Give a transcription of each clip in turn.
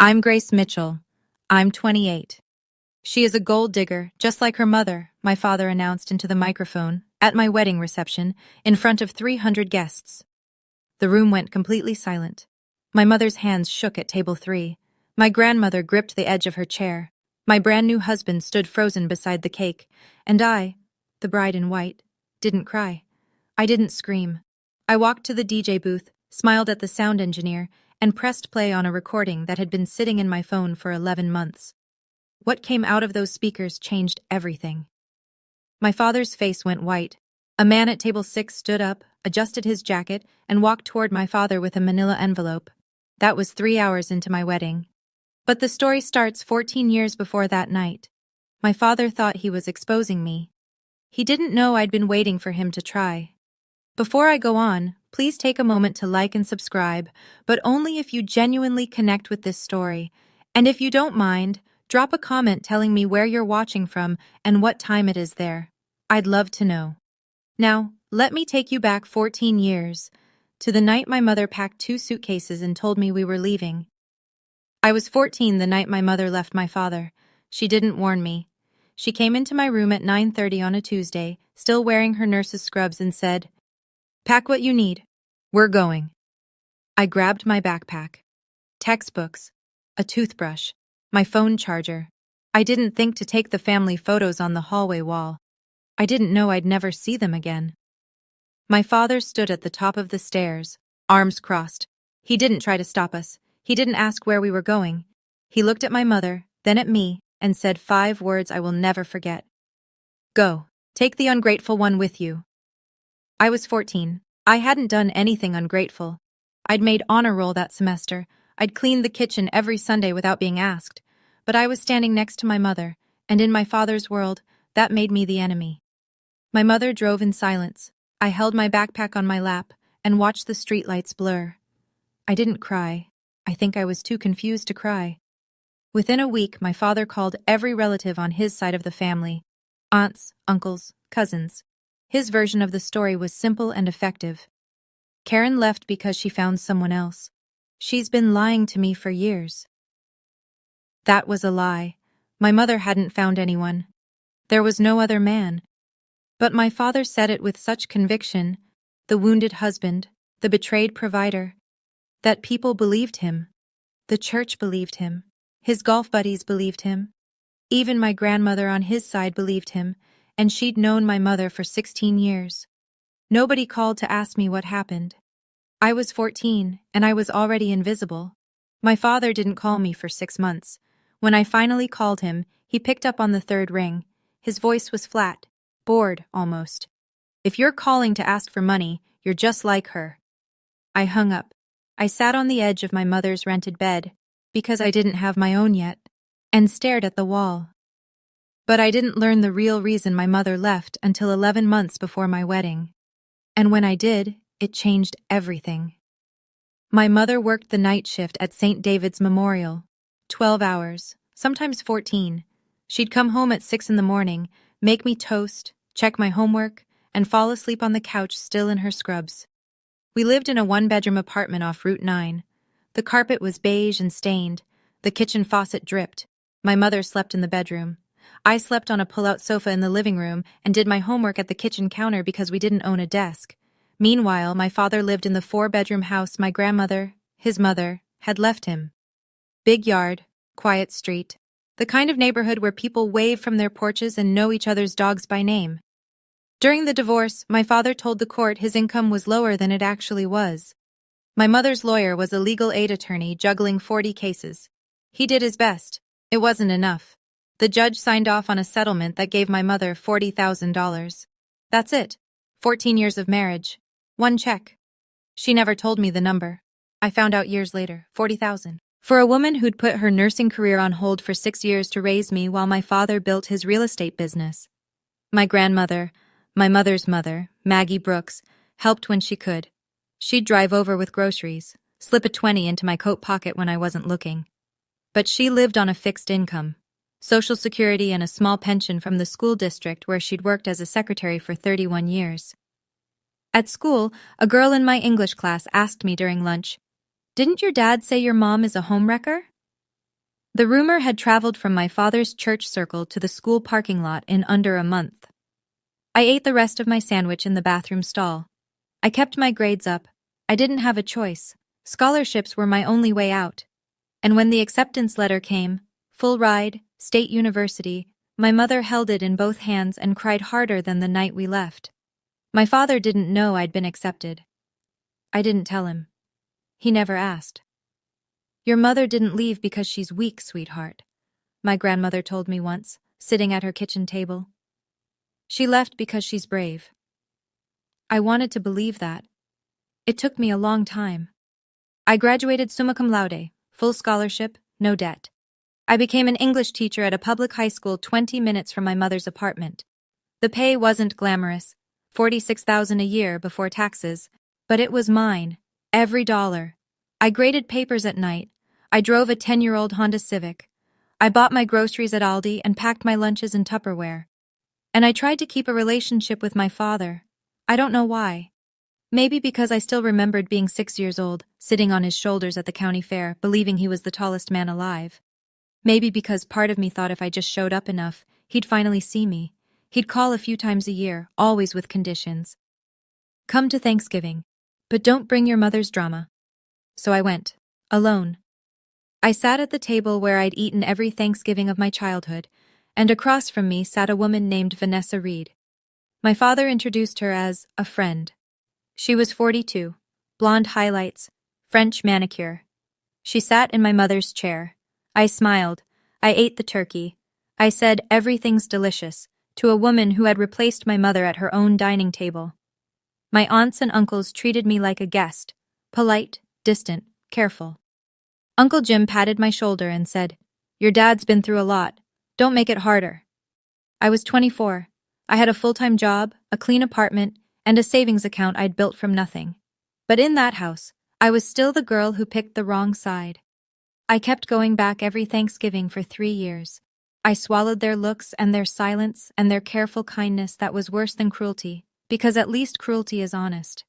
I'm Grace Mitchell. I'm 28. She is a gold digger, just like her mother, my father announced into the microphone, at my wedding reception, in front of 300 guests. The room went completely silent. My mother's hands shook at table 3. My grandmother gripped the edge of her chair. My brand new husband stood frozen beside the cake, and I, the bride in white, didn't cry. I didn't scream. I walked to the DJ booth, smiled at the sound engineer, and pressed play on a recording that had been sitting in my phone for 11 months. What came out of those speakers changed everything. My father's face went white. A man at table 6 stood up, adjusted his jacket, and walked toward my father with a manila envelope. That was 3 hours into my wedding. But the story starts 14 years before that night. My father thought he was exposing me. He didn't know I'd been waiting for him to try. Before I go on, please take a moment to like and subscribe, but only if you genuinely connect with this story. And if you don't mind, drop a comment telling me where you're watching from and what time it is there. I'd love to know. Now, let me take you back 14 years, to the night my mother packed 2 suitcases and told me we were leaving. I was 14 the night my mother left my father. She didn't warn me. She came into my room at 9:30 on a Tuesday, still wearing her nurse's scrubs, and said, "Pack what you need. We're going." I grabbed my backpack. Textbooks, a toothbrush, my phone charger. I didn't think to take the family photos on the hallway wall. I didn't know I'd never see them again. My father stood at the top of the stairs, arms crossed. He didn't try to stop us. He didn't ask where we were going. He looked at my mother, then at me, and said 5 words I will never forget. "Go. Take the ungrateful one with you." I was 14. I hadn't done anything ungrateful. I'd made honor roll that semester. I'd cleaned the kitchen every Sunday without being asked. But I was standing next to my mother, and in my father's world, that made me the enemy. My mother drove in silence. I held my backpack on my lap and watched the streetlights blur. I didn't cry. I think I was too confused to cry. Within a week, my father called every relative on his side of the family. Aunts, uncles, cousins. His version of the story was simple and effective. "Karen left because she found someone else. She's been lying to me for years." That was a lie. My mother hadn't found anyone. There was no other man. But my father said it with such conviction, the wounded husband, the betrayed provider, that people believed him. The church believed him. His golf buddies believed him. Even my grandmother on his side believed him, and she'd known my mother for 16 years. Nobody called to ask me what happened. I was 14, and I was already invisible. My father didn't call me for 6 months. When I finally called him, he picked up on the 3rd ring. His voice was flat, bored almost. "If you're calling to ask for money, you're just like her." I hung up. I sat on the edge of my mother's rented bed, because I didn't have my own yet, and stared at the wall. But I didn't learn the real reason my mother left until 11 months before my wedding. And when I did, it changed everything. My mother worked the night shift at St. David's Memorial, 12 hours, sometimes 14. She'd come home at 6 in the morning, make me toast, check my homework, and fall asleep on the couch still in her scrubs. We lived in a 1-bedroom apartment off Route 9. The carpet was beige and stained. The kitchen faucet dripped. My mother slept in the bedroom. I slept on a pull-out sofa in the living room and did my homework at the kitchen counter because we didn't own a desk. Meanwhile, my father lived in the 4-bedroom house my grandmother, his mother, had left him. Big yard, quiet street. The kind of neighborhood where people wave from their porches and know each other's dogs by name. During the divorce, my father told the court his income was lower than it actually was. My mother's lawyer was a legal aid attorney juggling 40 cases. He did his best. It wasn't enough. The judge signed off on a settlement that gave my mother $40,000. That's it. 14 years of marriage. 1 check. She never told me the number. I found out years later, 40,000. For a woman who'd put her nursing career on hold for 6 years to raise me while my father built his real estate business. My grandmother, my mother's mother, Maggie Brooks, helped when she could. She'd drive over with groceries, slip a 20 into my coat pocket when I wasn't looking. But she lived on a fixed income. Social Security and a small pension from the school district where she'd worked as a secretary for 31 years. At school, a girl in my English class asked me during lunch, "Didn't your dad say your mom is a homewrecker?" The rumor had traveled from my father's church circle to the school parking lot in under a month. I ate the rest of my sandwich in the bathroom stall. I kept my grades up. I didn't have a choice. Scholarships were my only way out. And when the acceptance letter came, full ride, State University, my mother held it in both hands and cried harder than the night we left. My father didn't know I'd been accepted. I didn't tell him. He never asked. "Your mother didn't leave because she's weak, sweetheart," my grandmother told me once, sitting at her kitchen table. "She left because she's brave." I wanted to believe that. It took me a long time. I graduated summa cum laude, full scholarship, no debt. I became an English teacher at a public high school 20 minutes from my mother's apartment. The pay wasn't glamorous, $46,000 a year before taxes, but it was mine, every dollar. I graded papers at night. I drove a 10-year-old Honda Civic. I bought my groceries at Aldi and packed my lunches in Tupperware. And I tried to keep a relationship with my father. I don't know why. Maybe because I still remembered being 6 years old, sitting on his shoulders at the county fair, believing he was the tallest man alive. Maybe because part of me thought if I just showed up enough, he'd finally see me. He'd call a few times a year, always with conditions. "Come to Thanksgiving, but don't bring your mother's drama." So I went, alone. I sat at the table where I'd eaten every Thanksgiving of my childhood, and across from me sat a woman named Vanessa Reed. My father introduced her as a friend. She was 42, blonde highlights, French manicure. She sat in my mother's chair. I smiled. I ate the turkey. I said, "Everything's delicious," to a woman who had replaced my mother at her own dining table. My aunts and uncles treated me like a guest, polite, distant, careful. Uncle Jim patted my shoulder and said, "Your dad's been through a lot. Don't make it harder." I was 24. I had a full-time job, a clean apartment, and a savings account I'd built from nothing. But in that house, I was still the girl who picked the wrong side. I kept going back every Thanksgiving for 3 years. I swallowed their looks and their silence and their careful kindness that was worse than cruelty, because at least cruelty is honest.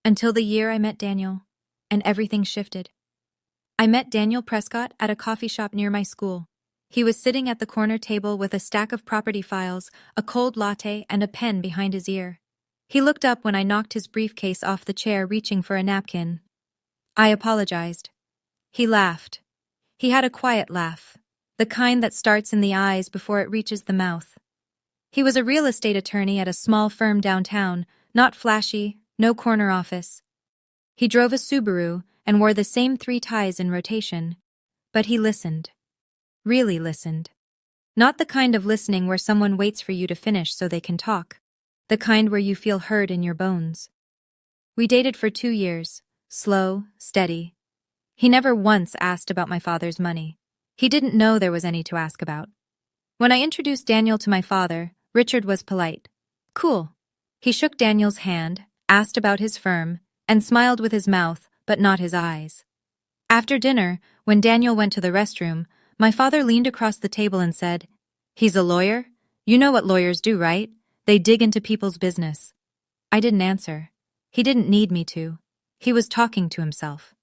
Until the year I met Daniel, and everything shifted. I met Daniel Prescott at a coffee shop near my school. He was sitting at the corner table with a stack of property files, a cold latte, and a pen behind his ear. He looked up when I knocked his briefcase off the chair, reaching for a napkin. I apologized. He laughed. He had a quiet laugh, the kind that starts in the eyes before it reaches the mouth. He was a real estate attorney at a small firm downtown, not flashy, no corner office. He drove a Subaru and wore the same 3 ties in rotation. But he listened. Really listened. Not the kind of listening where someone waits for you to finish so they can talk. The kind where you feel heard in your bones. We dated for 2 years, slow, steady. He never once asked about my father's money. He didn't know there was any to ask about. When I introduced Daniel to my father, Richard was polite. Cool. He shook Daniel's hand, asked about his firm, and smiled with his mouth, but not his eyes. After dinner, when Daniel went to the restroom, my father leaned across the table and said, "He's a lawyer? You know what lawyers do, right? They dig into people's business." I didn't answer. He didn't need me to. He was talking to himself.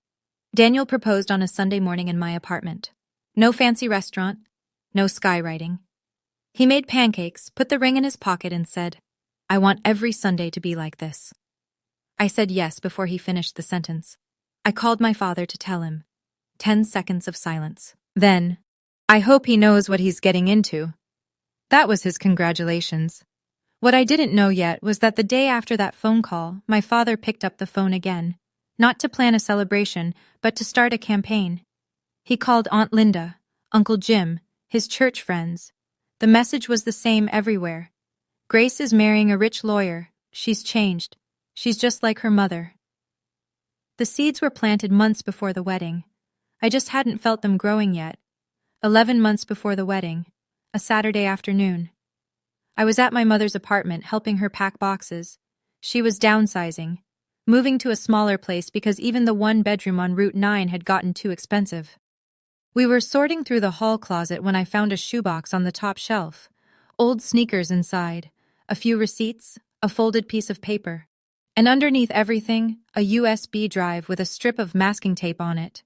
Daniel proposed on a Sunday morning in my apartment. No fancy restaurant, no skywriting. He made pancakes, put the ring in his pocket, and said, "I want every Sunday to be like this." I said yes before he finished the sentence. I called my father to tell him. 10 seconds of silence. Then, "I hope he knows what he's getting into." That was his congratulations. What I didn't know yet was that the day after that phone call, my father picked up the phone again, not to plan a celebration, but to start a campaign. He called Aunt Linda, Uncle Jim, his church friends. The message was the same everywhere. Grace is marrying a rich lawyer. She's changed. She's just like her mother. The seeds were planted months before the wedding. I just hadn't felt them growing yet. 11 months before the wedding, a Saturday afternoon. I was at my mother's apartment helping her pack boxes. She was downsizing, moving to a smaller place because even the 1-bedroom on Route 9 had gotten too expensive. We were sorting through the hall closet when I found a shoebox on the top shelf, old sneakers inside, a few receipts, a folded piece of paper, and underneath everything, a USB drive with a strip of masking tape on it.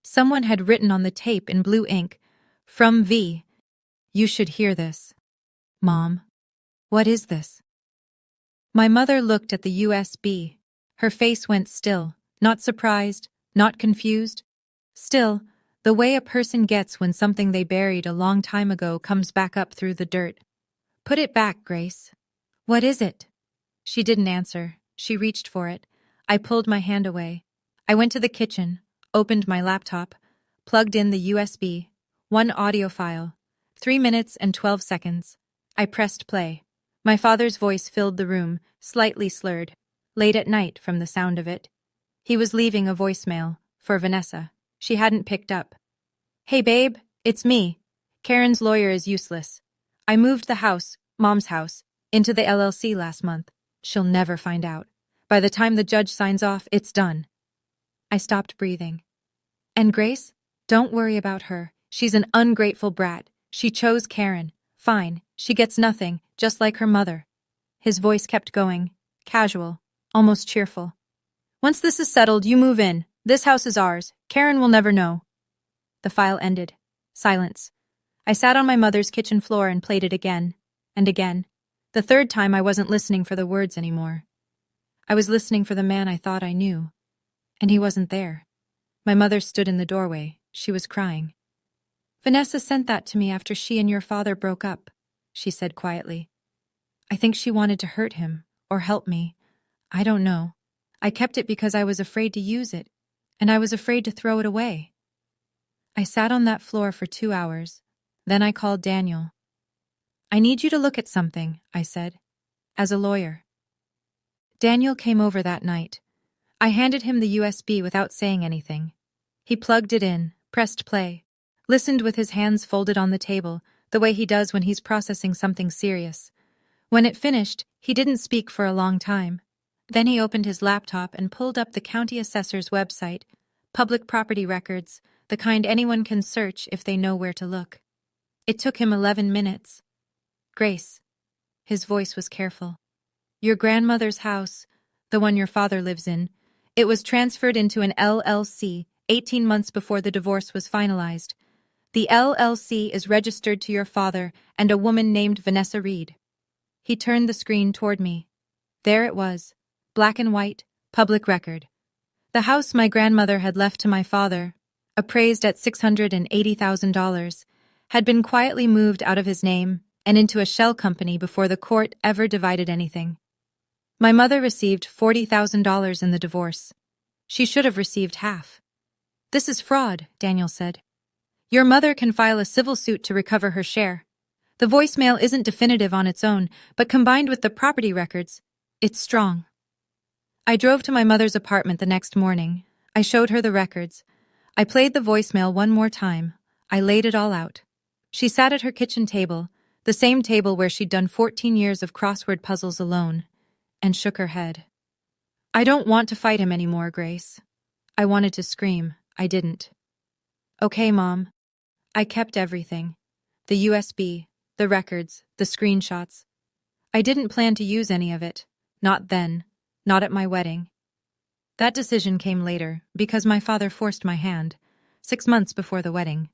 Someone had written on the tape in blue ink, From V. You should hear this. Mom. What is this? My mother looked at the USB. Her face went still, not surprised, not confused. Still, the way a person gets when something they buried a long time ago comes back up through the dirt. Put it back, Grace. What is it? She didn't answer. She reached for it. I pulled my hand away. I went to the kitchen, opened my laptop, plugged in the USB, one audio file, 3 minutes and 12 seconds. I pressed play. My father's voice filled the room, slightly slurred, late at night from the sound of it. He was leaving a voicemail for Vanessa. She hadn't picked up. Hey babe, it's me. Karen's lawyer is useless. I moved the house, Mom's house, into the LLC last month. She'll never find out. By the time the judge signs off, it's done. I stopped breathing. And Grace? Don't worry about her. She's an ungrateful brat. She chose Karen. Fine, she gets nothing, just like her mother. His voice kept going, casual, almost cheerful. Once this is settled, you move in. This house is ours. Karen will never know. The file ended. Silence. I sat on my mother's kitchen floor and played it again, and again. The third time I wasn't listening for the words anymore. I was listening for the man I thought I knew. And he wasn't there. My mother stood in the doorway. She was crying. Vanessa sent that to me after she and your father broke up, she said quietly. I think she wanted to hurt him, or help me. I don't know. I kept it because I was afraid to use it, and I was afraid to throw it away. I sat on that floor for 2 hours. Then I called Daniel. I need you to look at something, I said, as a lawyer. Daniel came over that night. I handed him the USB without saying anything. He plugged it in, pressed play, listened with his hands folded on the table, the way he does when he's processing something serious. When it finished, he didn't speak for a long time. Then he opened his laptop and pulled up the county assessor's website, public property records, the kind anyone can search if they know where to look. It took him 11 minutes. Grace. His voice was careful. Your grandmother's house, the one your father lives in, it was transferred into an LLC 18 months before the divorce was finalized. The LLC is registered to your father and a woman named Vanessa Reed. He turned the screen toward me. There it was, black and white, public record. The house my grandmother had left to my father, appraised at $680,000, had been quietly moved out of his name and into a shell company before the court ever divided anything. My mother received $40,000 in the divorce. She should have received half. This is fraud, Daniel said. Your mother can file a civil suit to recover her share. The voicemail isn't definitive on its own, but combined with the property records, it's strong. I drove to my mother's apartment the next morning. I showed her the records. I played the voicemail one more time. I laid it all out. She sat at her kitchen table, the same table where she'd done 14 years of crossword puzzles alone, and shook her head. I don't want to fight him anymore, Grace. I wanted to scream. I didn't. Okay, Mom. I kept everything. The USB, the records, the screenshots. I didn't plan to use any of it. Not then. Not at my wedding. That decision came later, because my father forced my hand, 6 months before the wedding.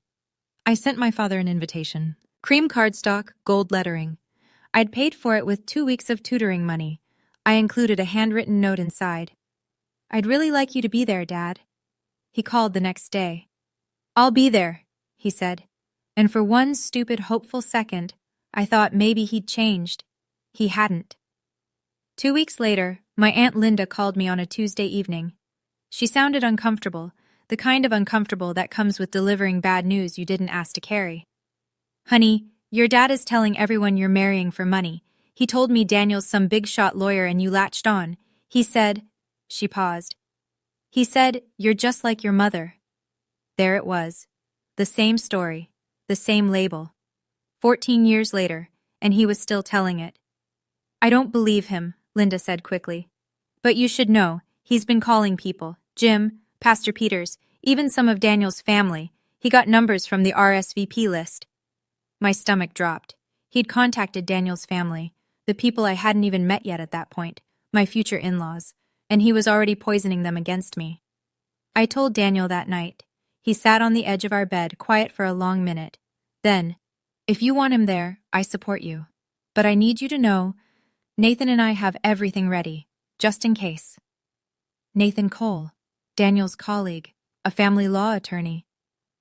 I sent my father an invitation. Cream cardstock, gold lettering. I'd paid for it with 2 weeks of tutoring money. I included a handwritten note inside. I'd really like you to be there, Dad. He called the next day. I'll be there, he said. And for one stupid, hopeful second, I thought maybe he'd changed. He hadn't. 2 weeks later, my Aunt Linda called me on a Tuesday evening. She sounded uncomfortable, the kind of uncomfortable that comes with delivering bad news you didn't ask to carry. Honey, your dad is telling everyone you're marrying for money. He told me Daniel's some big-shot lawyer and you latched on. He said, she paused. He said, you're just like your mother. There it was. The same story, the same label. 14 years later, and he was still telling it. I don't believe him, Linda said quickly. But you should know, he's been calling people. Jim, Pastor Peters, even some of Daniel's family. He got numbers from the RSVP list. My stomach dropped. He'd contacted Daniel's family, the people I hadn't even met yet at that point, my future in-laws, and he was already poisoning them against me. I told Daniel that night. He sat on the edge of our bed, quiet for a long minute. Then, if you want him there, I support you. But I need you to know, Nathan and I have everything ready, just in case. Nathan Cole, Daniel's colleague, a family law attorney.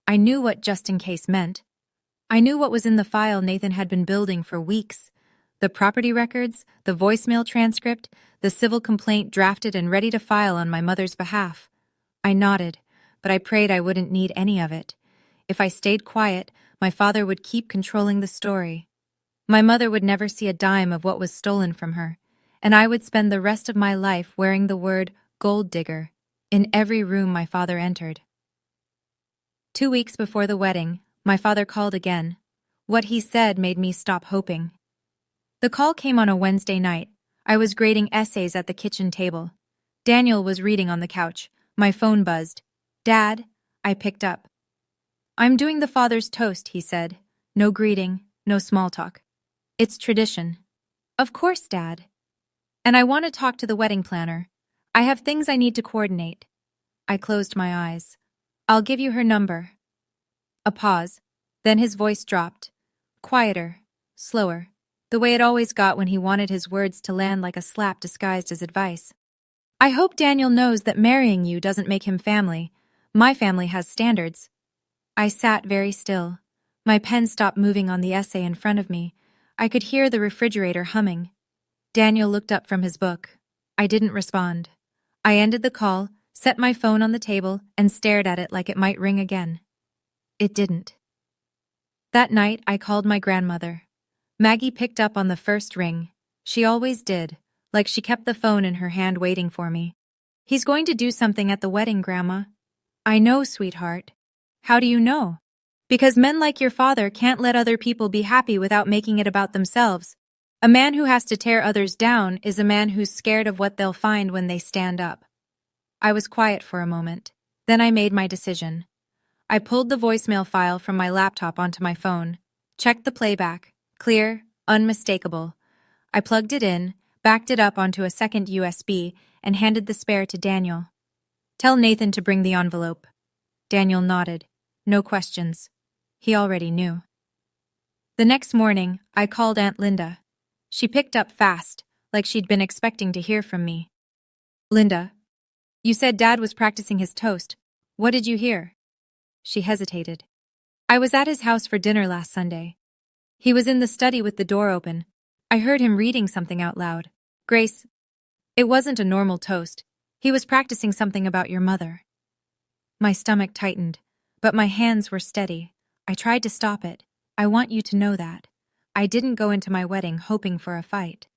I knew what just in case meant. I knew what was in the file Nathan had been building for weeks. The property records, the voicemail transcript, the civil complaint drafted and ready to file on my mother's behalf. I nodded, but I prayed I wouldn't need any of it. If I stayed quiet, my father would keep controlling the story. My mother would never see a dime of what was stolen from her, and I would spend the rest of my life wearing the word Golddigger in every room my father entered. 2 weeks before the wedding, my father called again. What he said made me stop hoping. The call came on a Wednesday night. I was grading essays at the kitchen table. Daniel was reading on the couch. My phone buzzed. "Dad," I picked up. "I'm doing the father's toast," he said. "No greeting, no small talk. It's tradition." "Of course, Dad." "And I want to talk to the wedding planner. I have things I need to coordinate." I closed my eyes. "I'll give you her number." A pause. Then his voice dropped. Quieter, slower, the way it always got when he wanted his words to land like a slap disguised as advice. "I hope Daniel knows that marrying you doesn't make him family. My family has standards." I sat very still. My pen stopped moving on the essay in front of me. I could hear the refrigerator humming. Daniel looked up from his book. I didn't respond. I ended the call, set my phone on the table, and stared at it like it might ring again. It didn't. That night, I called my grandmother. Maggie picked up on the first ring. She always did, like she kept the phone in her hand waiting for me. "He's going to do something at the wedding, Grandma." "I know, sweetheart." "How do you know?" "Because men like your father can't let other people be happy without making it about themselves. A man who has to tear others down is a man who's scared of what they'll find when they stand up." I was quiet for a moment. Then I made my decision. I pulled the voicemail file from my laptop onto my phone, checked the playback, clear, unmistakable. I plugged it in, backed it up onto a second USB, and handed the spare to Daniel. "Tell Nathan to bring the envelope." Daniel nodded. No questions. He already knew. The next morning, I called Aunt Linda. She picked up fast, like she'd been expecting to hear from me. "Linda, you said Dad was practicing his toast. What did you hear?" She hesitated. "I was at his house for dinner last Sunday. He was in the study with the door open. I heard him reading something out loud. Grace, it wasn't a normal toast. He was practicing something about your mother." My stomach tightened, but my hands were steady. I tried to stop it. I want you to know that. I didn't go into my wedding hoping for a fight.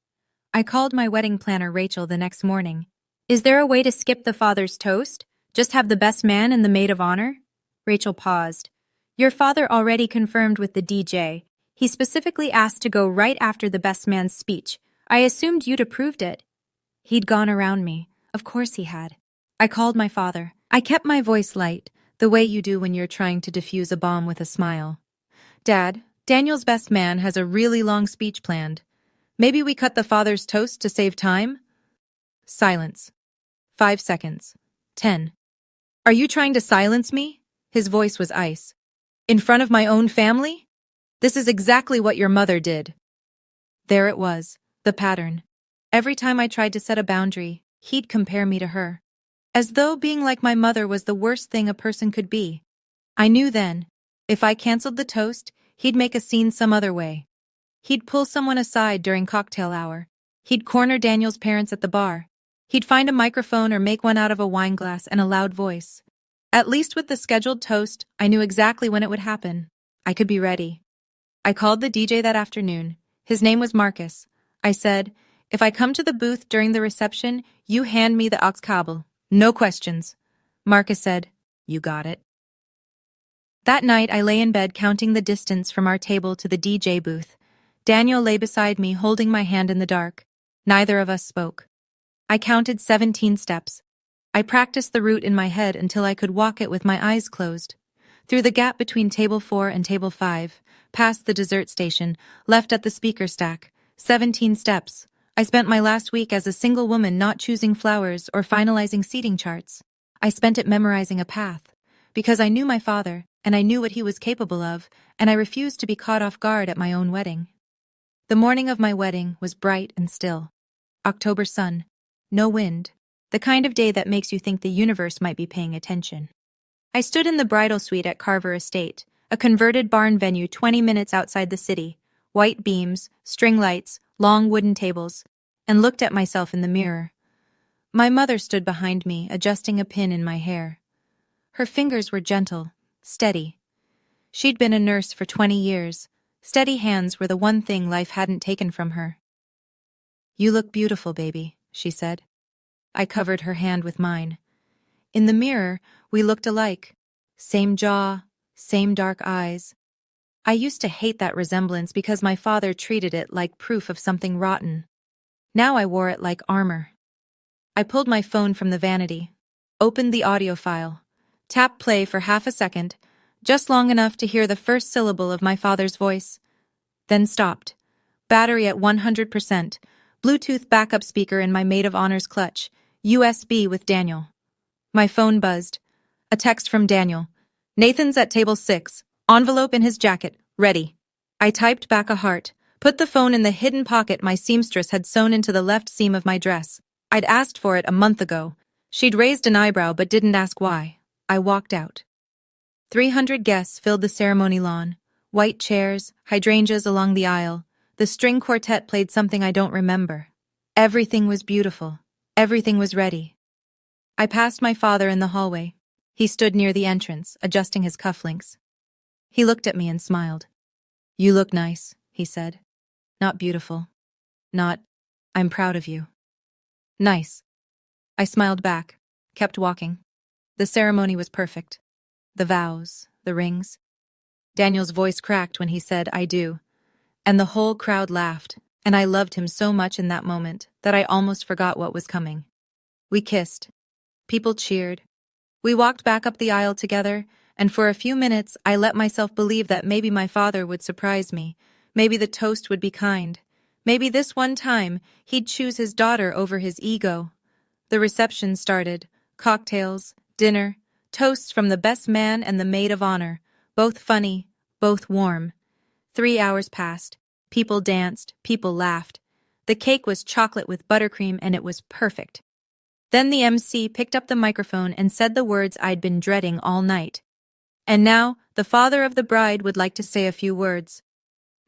I called my wedding planner Rachel the next morning. "Is there a way to skip the father's toast? Just have the best man and the maid of honor?" Rachel paused. "Your father already confirmed with the DJ. He specifically asked to go right after the best man's speech. I assumed you'd approved it." He'd gone around me. Of course he had. I called my father. I kept my voice light, the way you do when you're trying to defuse a bomb with a smile. "Dad, Daniel's best man has a really long speech planned. Maybe we cut the father's toast to save time?" Silence. 5 seconds. 10. "Are you trying to silence me?" His voice was ice. "In front of my own family? This is exactly what your mother did." There it was, the pattern. Every time I tried to set a boundary, he'd compare me to her. As though being like my mother was the worst thing a person could be. I knew then, if I canceled the toast, he'd make a scene some other way. He'd pull someone aside during cocktail hour. He'd corner Daniel's parents at the bar. He'd find a microphone or make one out of a wine glass and a loud voice. At least with the scheduled toast, I knew exactly when it would happen. I could be ready. I called the DJ that afternoon. His name was Marcus. I said, "If I come to the booth during the reception, you hand me the aux cable. No questions." Marcus said, "You got it." That night, I lay in bed counting the distance from our table to the DJ booth. Daniel lay beside me, holding my hand in the dark. Neither of us spoke. I counted 17 steps. I practiced the route in my head until I could walk it with my eyes closed. Through the gap between table 4 and table 5, past the dessert station, left at the speaker stack. 17 steps. I spent my last week as a single woman not choosing flowers or finalizing seating charts. I spent it memorizing a path. Because I knew my father, and I knew what he was capable of, and I refused to be caught off guard at my own wedding. The morning of my wedding was bright and still. October sun, no wind, the kind of day that makes you think the universe might be paying attention. I stood in the bridal suite at Carver Estate, a converted barn venue 20 minutes outside the city, white beams, string lights, long wooden tables, and looked at myself in the mirror. My mother stood behind me, adjusting a pin in my hair. Her fingers were gentle, steady. She'd been a nurse for 20 years. Steady hands were the one thing life hadn't taken from her. "You look beautiful, baby," she said. I covered her hand with mine. In the mirror, we looked alike. Same jaw, same dark eyes. I used to hate that resemblance because my father treated it like proof of something rotten. Now I wore it like armor. I pulled my phone from the vanity, opened the audio file, tapped play for half a second, just long enough to hear the first syllable of my father's voice, then stopped. Battery at 100%, Bluetooth backup speaker in my maid of honor's clutch, USB with Daniel. My phone buzzed. A text from Daniel. "Nathan's at table 6, envelope in his jacket, ready." I typed back a heart, put the phone in the hidden pocket my seamstress had sewn into the left seam of my dress. I'd asked for it a month ago. She'd raised an eyebrow but didn't ask why. I walked out. 300 guests filled the ceremony lawn. White chairs, hydrangeas along the aisle. The string quartet played something I don't remember. Everything was beautiful. Everything was ready. I passed my father in the hallway. He stood near the entrance, adjusting his cufflinks. He looked at me and smiled. "You look nice," he said. "Not beautiful. Not, I'm proud of you." "Nice." I smiled back, kept walking. The ceremony was perfect. The vows, the rings. Daniel's voice cracked when he said, "I do." And the whole crowd laughed, and I loved him so much in that moment that I almost forgot what was coming. We kissed. People cheered. We walked back up the aisle together, and for a few minutes I let myself believe that maybe my father would surprise me. Maybe the toast would be kind. Maybe this one time he'd choose his daughter over his ego. The reception started. Cocktails, dinner, toasts from the best man and the maid of honor, both funny, both warm. 3 hours passed. People danced, people laughed. The cake was chocolate with buttercream and it was perfect. Then the MC picked up the microphone and said the words I'd been dreading all night. "And now, the father of the bride would like to say a few words."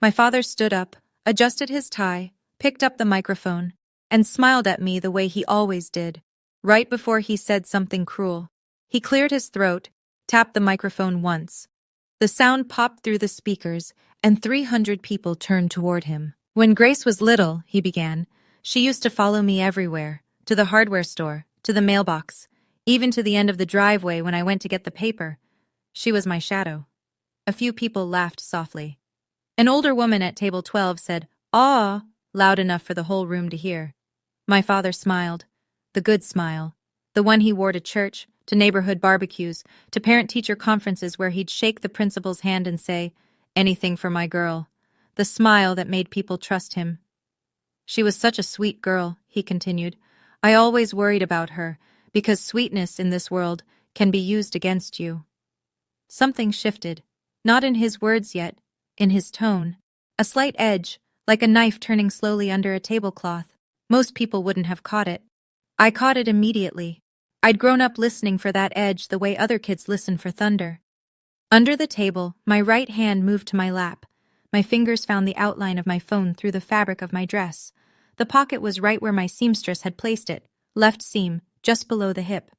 My father stood up, adjusted his tie, picked up the microphone, and smiled at me the way he always did, right before he said something cruel. He cleared his throat, tapped the microphone once. The sound popped through the speakers, and 300 people turned toward him. "When Grace was little," he began, "she used to follow me everywhere. To the hardware store, to the mailbox, even to the end of the driveway when I went to get the paper. She was my shadow." A few people laughed softly. An older woman at table 12 said, "Aw," loud enough for the whole room to hear. My father smiled, the good smile, the one he wore to church, to neighborhood barbecues, to parent-teacher conferences where he'd shake the principal's hand and say, "Anything for my girl," the smile that made people trust him. "She was such a sweet girl," he continued. "I always worried about her, because sweetness in this world can be used against you." Something shifted, not in his words yet, in his tone. A slight edge, like a knife turning slowly under a tablecloth. Most people wouldn't have caught it. I caught it immediately. I'd grown up listening for that edge the way other kids listen for thunder. Under the table, my right hand moved to my lap. My fingers found the outline of my phone through the fabric of my dress. The pocket was right where my seamstress had placed it, left seam, just below the hip.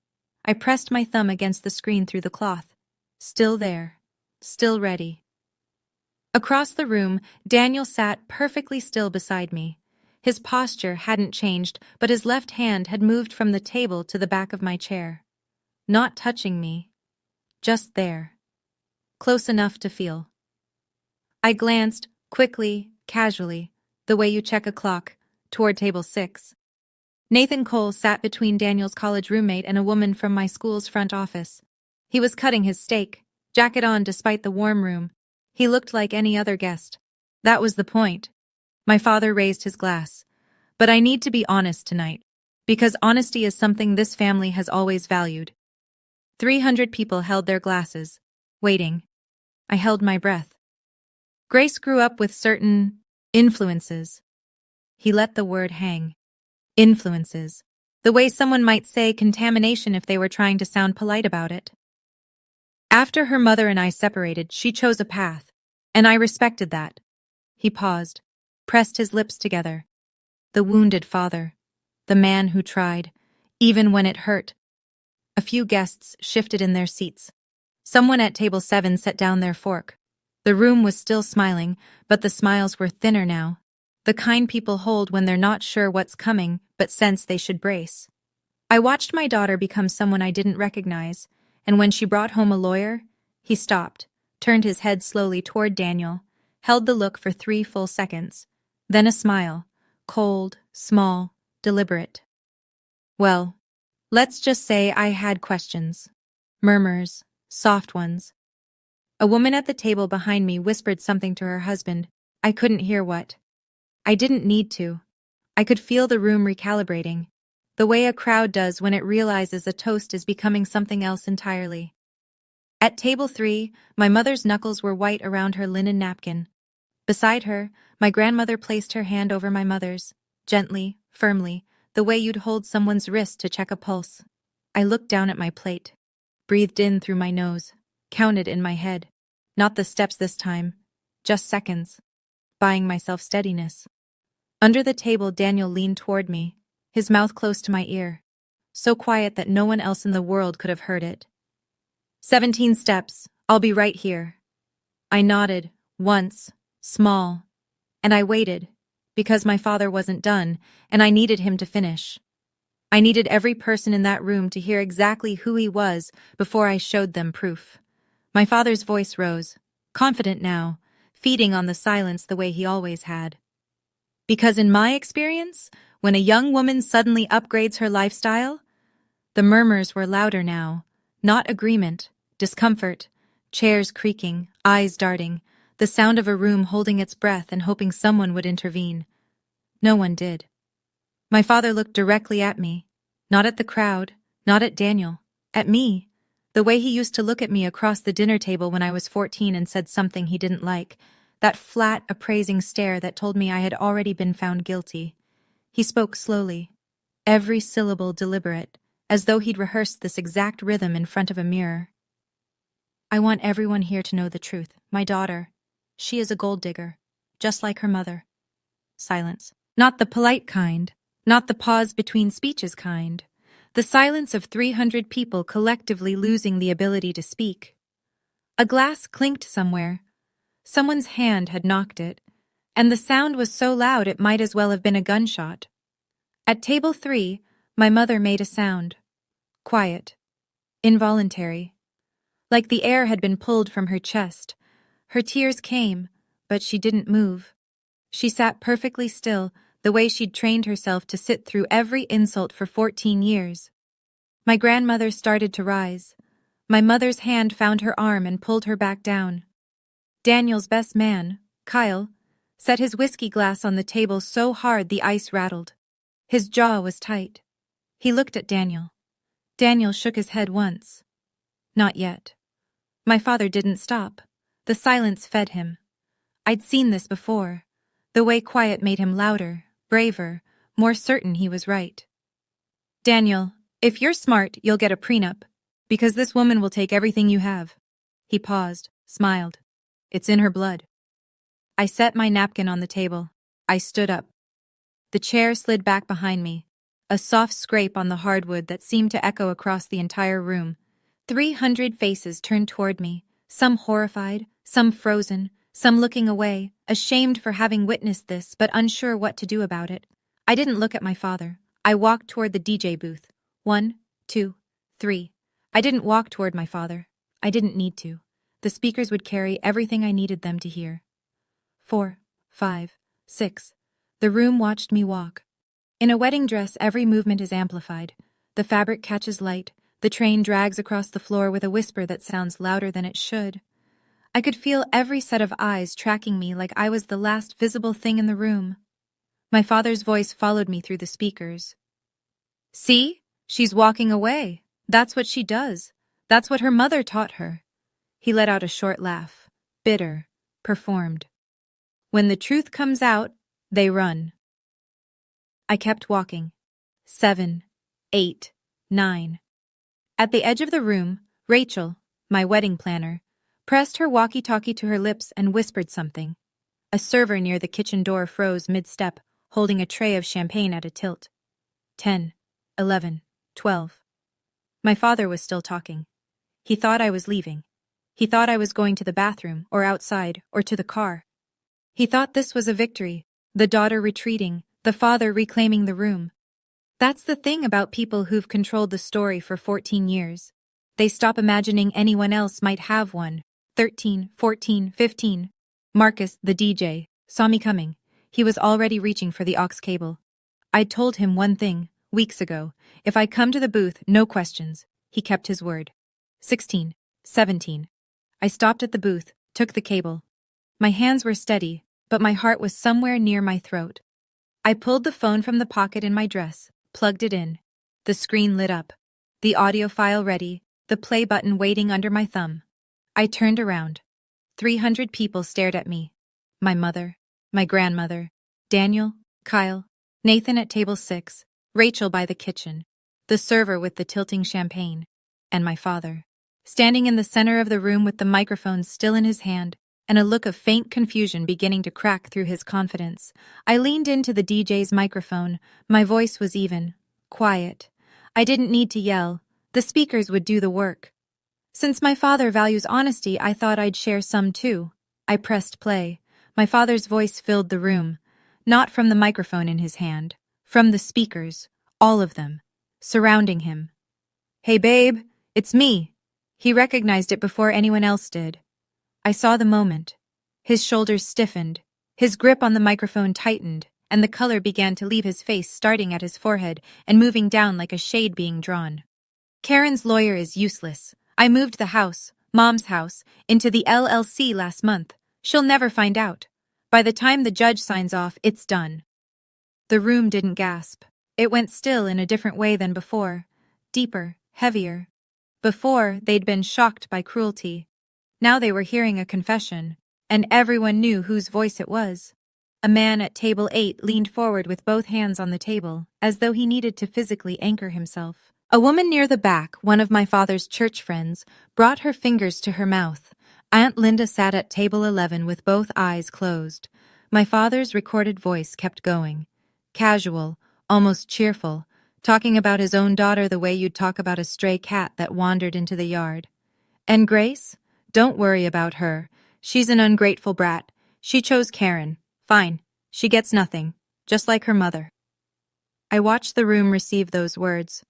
I pressed my thumb against the screen through the cloth. Still there, still ready. Across the room, Daniel sat perfectly still beside me. His posture hadn't changed, but his left hand had moved from the table to the back of my chair. Not touching me, just there. Close enough to feel. I glanced, quickly, casually, the way you check a clock, toward table 6. Nathan Cole sat between Daniel's college roommate and a woman from my school's front office. He was cutting his steak, jacket on despite the warm room. He looked like any other guest. That was the point. My father raised his glass. "But I need to be honest tonight, because honesty is something this family has always valued." 300 people held their glasses, waiting. I held my breath. Grace grew up with certain influences. He let the word hang. Influences. The way someone might say contamination if they were trying to sound polite about it. After her mother and I separated, she chose a path, and I respected that. He paused, pressed his lips together. The wounded father. The man who tried, even when it hurt. A few guests shifted in their seats. Someone at table 7 set down their fork. The room was still smiling, but the smiles were thinner now. The kind people hold when they're not sure what's coming, but sense they should brace. I watched my daughter become someone I didn't recognize, and when she brought home a lawyer, he stopped, turned his head slowly toward Daniel, held the look for 3 full seconds, then a smile, cold, small, deliberate. Well, let's just say I had questions. Murmurs, soft ones. A woman at the table behind me whispered something to her husband. I couldn't hear what. I didn't need to. I could feel the room recalibrating, the way a crowd does when it realizes a toast is becoming something else entirely. At table 3, my mother's knuckles were white around her linen napkin. Beside her, my grandmother placed her hand over my mother's, gently, firmly, the way you'd hold someone's wrist to check a pulse. I looked down at my plate, breathed in through my nose, counted in my head. Not the steps this time, just seconds, buying myself steadiness. Under the table, Daniel leaned toward me, his mouth close to my ear, so quiet that no one else in the world could have heard it. 17 steps, I'll be right here. I nodded, once, small, and I waited, because my father wasn't done, and I needed him to finish. I needed every person in that room to hear exactly who he was before I showed them proof. My father's voice rose, confident now, feeding on the silence the way he always had. Because in my experience, when a young woman suddenly upgrades her lifestyle, the murmurs were louder now, not agreement, discomfort, chairs creaking, eyes darting, the sound of a room holding its breath and hoping someone would intervene. No one did. My father looked directly at me, not at the crowd, not at Daniel, at me, the way he used to look at me across the dinner table when I was 14 and said something he didn't like, that flat, appraising stare that told me I had already been found guilty. He spoke slowly, every syllable deliberate, as though he'd rehearsed this exact rhythm in front of a mirror. I want everyone here to know the truth. My daughter, she is a gold digger, just like her mother. Silence. Not the polite kind, not the pause between speeches kind. The silence of 300 people collectively losing the ability to speak. A glass clinked somewhere. Someone's hand had knocked it, and the sound was so loud it might as well have been a gunshot. At table 3, my mother made a sound. Quiet. Involuntary. Like the air had been pulled from her chest. Her tears came, but she didn't move. She sat perfectly still, the way she'd trained herself to sit through every insult for 14 years. My grandmother started to rise. My mother's hand found her arm and pulled her back down. Daniel's best man, Kyle, set his whiskey glass on the table so hard the ice rattled. His jaw was tight. He looked at Daniel. Daniel shook his head once. Not yet. My father didn't stop. The silence fed him. I'd seen this before. The way quiet made him louder, braver, more certain he was right. Daniel, if you're smart, you'll get a prenup, because this woman will take everything you have. He paused, smiled. It's in her blood. I set my napkin on the table. I stood up. The chair slid back behind me, a soft scrape on the hardwood that seemed to echo across the entire room. 300 faces turned toward me, some horrified, some frozen, some looking away, ashamed for having witnessed this but unsure what to do about it. I didn't look at my father. I walked toward the DJ booth. 1, 2, 3. I didn't walk toward my father. I didn't need to. The speakers would carry everything I needed them to hear. 4, 5, 6. The room watched me walk. In a wedding dress, every movement is amplified. The fabric catches light. The train drags across the floor with a whisper that sounds louder than it should. I could feel every set of eyes tracking me like I was the last visible thing in the room. My father's voice followed me through the speakers. See? She's walking away. That's what she does. That's what her mother taught her. He let out a short laugh. bitter, performed. When the truth comes out, they run. I kept walking. 7, 8, 9. At the edge of the room, Rachel, my wedding planner, pressed her walkie-talkie to her lips and whispered something. A server near the kitchen door froze mid-step, holding a tray of champagne at a tilt. 10, 11, 12. My father was still talking. He thought I was leaving. He thought I was going to the bathroom, or outside, or to the car. He thought this was a victory, the daughter retreating, the father reclaiming the room. That's the thing about people who've controlled the story for 14 years. They stop imagining anyone else might have one. 13, 14, 15. Marcus, the DJ, saw me coming. He was already reaching for the aux cable. I'd told him one thing, weeks ago. If I come to the booth, no questions. He kept his word. 16, 17. I stopped at the booth, took the cable. My hands were steady, but my heart was somewhere near my throat. I pulled the phone from the pocket in my dress, plugged it in. The screen lit up. The audio file ready, the play button waiting under my thumb. I turned around. 300 people stared at me. My mother, my grandmother, Daniel, Kyle, Nathan at table 6, Rachel by the kitchen, the server with the tilting champagne, and my father, standing in the center of the room with the microphone still in his hand, and a look of faint confusion beginning to crack through his confidence. I leaned into the DJ's microphone. My voice was even, quiet. I didn't need to yell. The speakers would do the work. Since my father values honesty, I thought I'd share some too. I pressed play. My father's voice filled the room, not from the microphone in his hand, from the speakers, all of them, surrounding him. "Hey babe, it's me." He recognized it before anyone else did. I saw the moment. His shoulders stiffened, his grip on the microphone tightened, and the color began to leave his face, starting at his forehead and moving down like a shade being drawn. "Karen's lawyer is useless. I moved the house, Mom's house, into the LLC last month. She'll never find out. By the time the judge signs off, it's done." The room didn't gasp. It went still in a different way than before. Deeper, heavier. Before, they'd been shocked by cruelty. Now they were hearing a confession, and everyone knew whose voice it was. A man at table 8 leaned forward with both hands on the table, as though he needed to physically anchor himself. A woman near the back, one of my father's church friends, brought her fingers to her mouth. Aunt Linda sat at table 11 with both eyes closed. My father's recorded voice kept going. Casual, almost cheerful, talking about his own daughter the way you'd talk about a stray cat that wandered into the yard. "And Grace? Don't worry about her. She's an ungrateful brat. She chose Karen. Fine. She gets nothing. Just like her mother." I watched the room receive those words.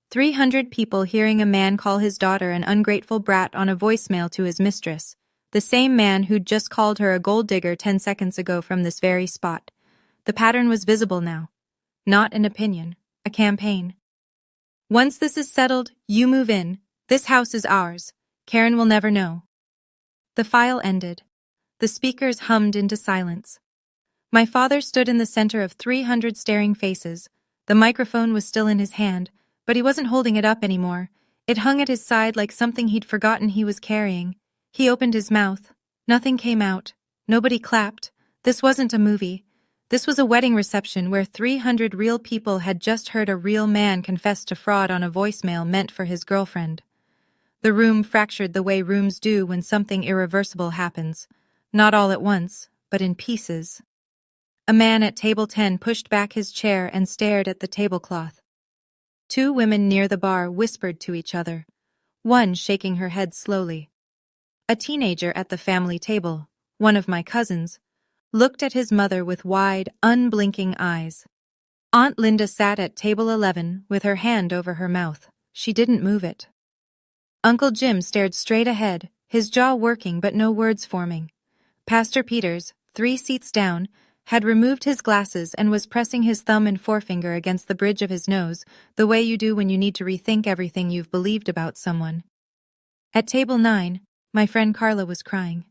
300 people hearing a man call his daughter an ungrateful brat on a voicemail to his mistress, the same man who'd just called her a gold digger 10 seconds ago from this very spot. The pattern was visible now. Not an opinion, a campaign. "Once this is settled, you move in. This house is ours. Karen will never know." The file ended. The speakers hummed into silence. My father stood in the center of 300 staring faces. The microphone was still in his hand, but he wasn't holding it up anymore. It hung at his side like something he'd forgotten he was carrying. He opened his mouth. Nothing came out. Nobody clapped. This wasn't a movie. This was a wedding reception where 300 real people had just heard a real man confess to fraud on a voicemail meant for his girlfriend. The room fractured the way rooms do when something irreversible happens. Not all at once, but in pieces. A man at table 10 pushed back his chair and stared at the tablecloth. 2 women near the bar whispered to each other, one shaking her head slowly. A teenager at the family table, one of my cousins, looked at his mother with wide, unblinking eyes. Aunt Linda sat at table 11 with her hand over her mouth. She didn't move it. Uncle Jim stared straight ahead, his jaw working but no words forming. Pastor Peters, 3 seats down, had removed his glasses and was pressing his thumb and forefinger against the bridge of his nose, the way you do when you need to rethink everything you've believed about someone. At table 9, my friend Carla was crying.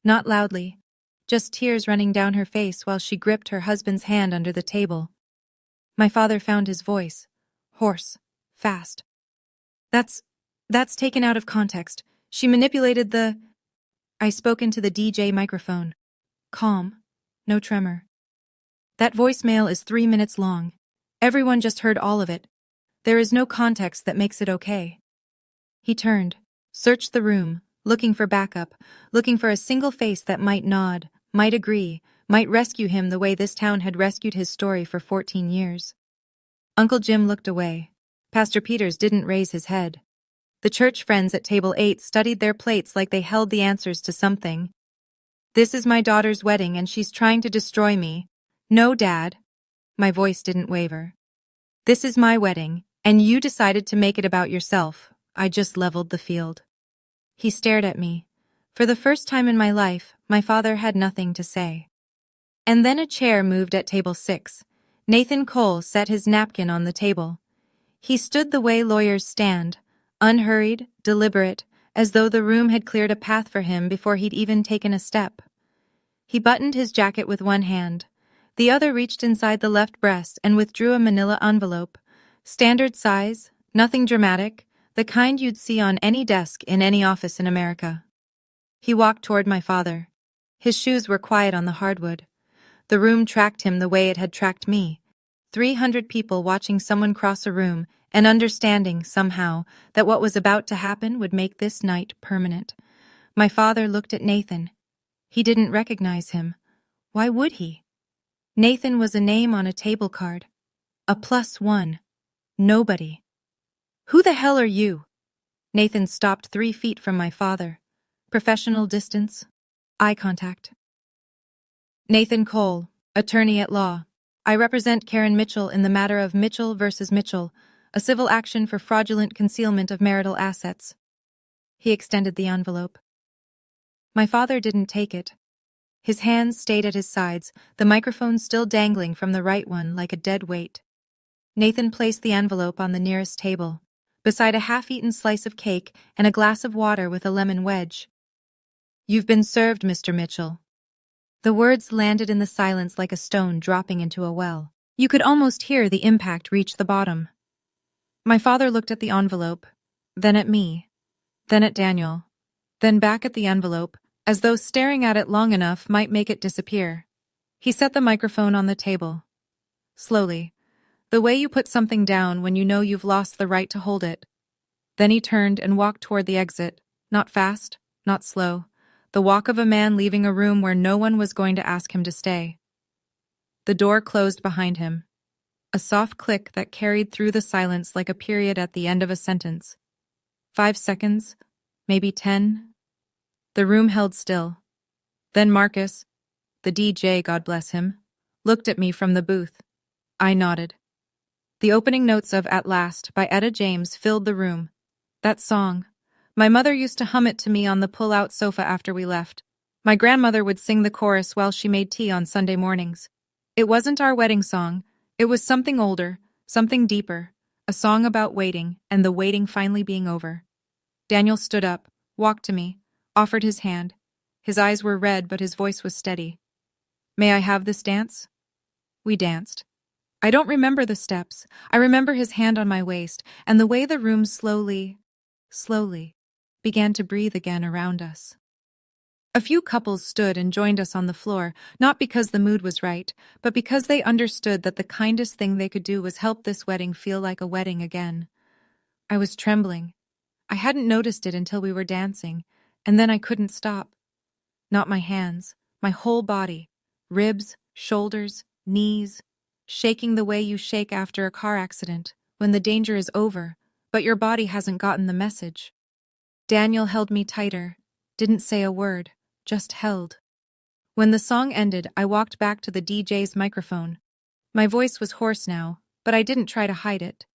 Not loudly, just tears running down her face while she gripped her husband's hand under the table. My father found his voice, hoarse, fast. That's taken out of context. She manipulated the... I spoke into the DJ microphone. Calm. No tremor. That voicemail is 3 minutes long. Everyone just heard all of it. There is no context that makes it okay. He turned, searched the room, looking for backup, looking for a single face that might nod, might agree, might rescue him the way this town had rescued his story for 14 years. Uncle Jim looked away. Pastor Peters didn't raise his head. The church friends at table 8 studied their plates like they held the answers to something. This is my daughter's wedding and she's trying to destroy me. No, Dad. My voice didn't waver. This is my wedding, and you decided to make it about yourself. I just leveled the field. He stared at me. For the first time in my life, my father had nothing to say. And then a chair moved at table 6. Nathan Cole set his napkin on the table. He stood the way lawyers stand, unhurried, deliberate, as though the room had cleared a path for him before he'd even taken a step. He buttoned his jacket with one hand. The other reached inside the left breast and withdrew a manila envelope. Standard size, nothing dramatic, the kind you'd see on any desk in any office in America. He walked toward my father. His shoes were quiet on the hardwood. The room tracked him the way it had tracked me. 300 people watching someone cross a room and understanding, somehow, that what was about to happen would make this night permanent. My father looked at Nathan. He didn't recognize him. Why would he? Nathan was a name on a table card. A +1. Nobody. Who the hell are you? Nathan stopped 3 feet from my father. Professional distance. Eye contact. Nathan Cole, attorney at law. I represent Karen Mitchell in the matter of Mitchell versus Mitchell, a civil action for fraudulent concealment of marital assets. He extended the envelope. My father didn't take it. His hands stayed at his sides, the microphone still dangling from the right one like a dead weight. Nathan placed the envelope on the nearest table, beside a half-eaten slice of cake and a glass of water with a lemon wedge. You've been served, Mr. Mitchell. The words landed in the silence like a stone dropping into a well. You could almost hear the impact reach the bottom. My father looked at the envelope, then at me, then at Daniel, then back at the envelope, as though staring at it long enough might make it disappear. He set the microphone on the table. Slowly, the way you put something down when you know you've lost the right to hold it. Then he turned and walked toward the exit, not fast, not slow, the walk of a man leaving a room where no one was going to ask him to stay. The door closed behind him. A soft click that carried through the silence like a period at the end of a sentence. 5 seconds, maybe 10. The room held still. Then Marcus, the DJ, God bless him, looked at me from the booth. I nodded. The opening notes of At Last by Etta James filled the room. That song. My mother used to hum it to me on the pull-out sofa after we left. My grandmother would sing the chorus while she made tea on Sunday mornings. It wasn't our wedding song. It was something older, something deeper, a song about waiting and the waiting finally being over. Daniel stood up, walked to me, offered his hand. His eyes were red, but his voice was steady. May I have this dance? We danced. I don't remember the steps. I remember his hand on my waist, and the way the room slowly began to breathe again around us. A few couples stood and joined us on the floor, not because the mood was right, but because they understood that the kindest thing they could do was help this wedding feel like a wedding again. I was trembling. I hadn't noticed it until we were dancing, and then I couldn't stop. Not my hands, my whole body, ribs, shoulders, knees, shaking the way you shake after a car accident, when the danger is over, but your body hasn't gotten the message. Daniel held me tighter, didn't say a word, just held. When the song ended, I walked back to the DJ's microphone. My voice was hoarse now, but I didn't try to hide it.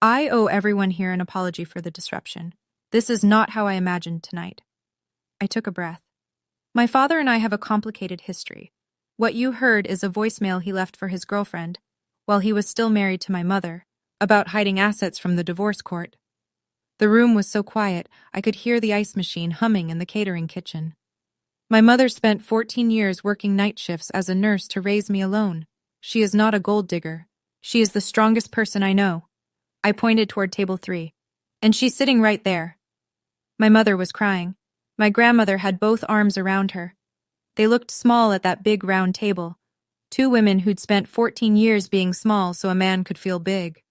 I owe everyone here an apology for the disruption. This is not how I imagined tonight. I took a breath. My father and I have a complicated history. What you heard is a voicemail he left for his girlfriend, while he was still married to my mother, about hiding assets from the divorce court. The room was so quiet, I could hear the ice machine humming in the catering kitchen. My mother spent 14 years working night shifts as a nurse to raise me alone. She is not a gold digger. She is the strongest person I know. I pointed toward table 3. And she's sitting right there. My mother was crying. My grandmother had both arms around her. They looked small at that big round table. Two women who'd spent 14 years being small so a man could feel big.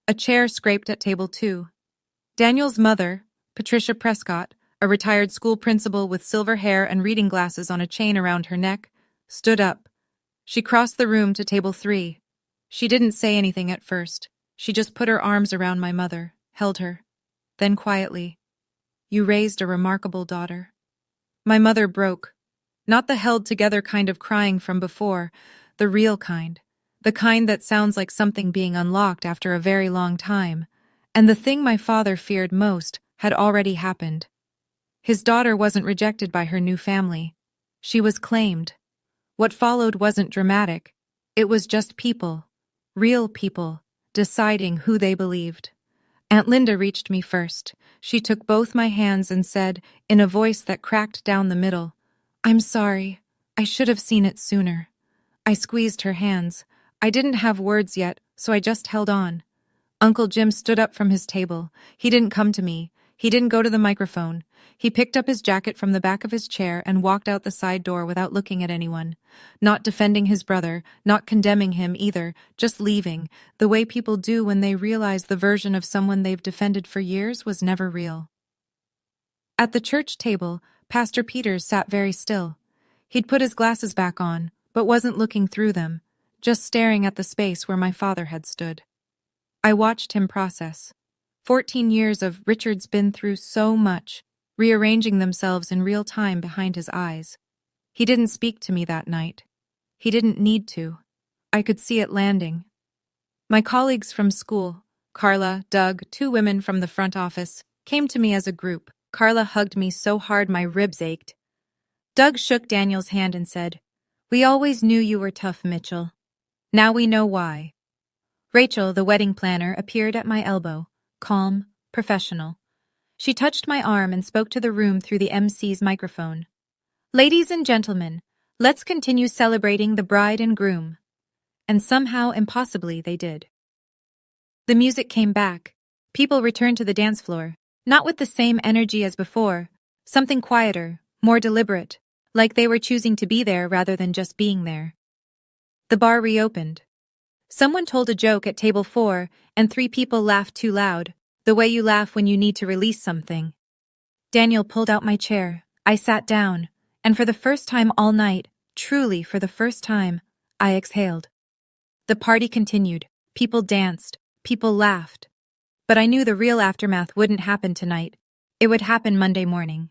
A chair scraped at table 2. Daniel's mother, Patricia Prescott, a retired school principal with silver hair and reading glasses on a chain around her neck, stood up. She crossed the room to table 3. She didn't say anything at first. She just put her arms around my mother, held her. Then quietly, "You raised a remarkable daughter." My mother broke. Not the held-together kind of crying from before, the real kind. The kind that sounds like something being unlocked after a very long time. And the thing my father feared most had already happened. His daughter wasn't rejected by her new family. She was claimed. What followed wasn't dramatic. It was just people, real people, deciding who they believed. Aunt Linda reached me first. She took both my hands and said, in a voice that cracked down the middle, "I'm sorry. I should have seen it sooner." I squeezed her hands. I didn't have words yet, so I just held on. Uncle Jim stood up from his table. He didn't come to me. He didn't go to the microphone. He picked up his jacket from the back of his chair and walked out the side door without looking at anyone. Not defending his brother, not condemning him either, just leaving, the way people do when they realize the version of someone they've defended for years was never real. At the church table, Pastor Peters sat very still. He'd put his glasses back on, but wasn't looking through them, just staring at the space where my father had stood. I watched him process. 14 years of Richard's been through so much, rearranging themselves in real time behind his eyes. He didn't speak to me that night. He didn't need to. I could see it landing. My colleagues from school, Carla, Doug, 2 women from the front office, came to me as a group. Carla hugged me so hard my ribs ached. Doug shook Daniel's hand and said, "We always knew you were tough, Mitchell. Now we know why." Rachel, the wedding planner, appeared at my elbow, calm, professional. She touched my arm and spoke to the room through the MC's microphone. "Ladies and gentlemen, let's continue celebrating the bride and groom." And somehow, impossibly, they did. The music came back. People returned to the dance floor, not with the same energy as before, something quieter, more deliberate, like they were choosing to be there rather than just being there. The bar reopened. Someone told a joke at table 4, and 3 people laughed too loud, the way you laugh when you need to release something. Daniel pulled out my chair. I sat down, and for the first time all night, truly for the first time, I exhaled. The party continued. People danced. People laughed. But I knew the real aftermath wouldn't happen tonight. It would happen Monday morning.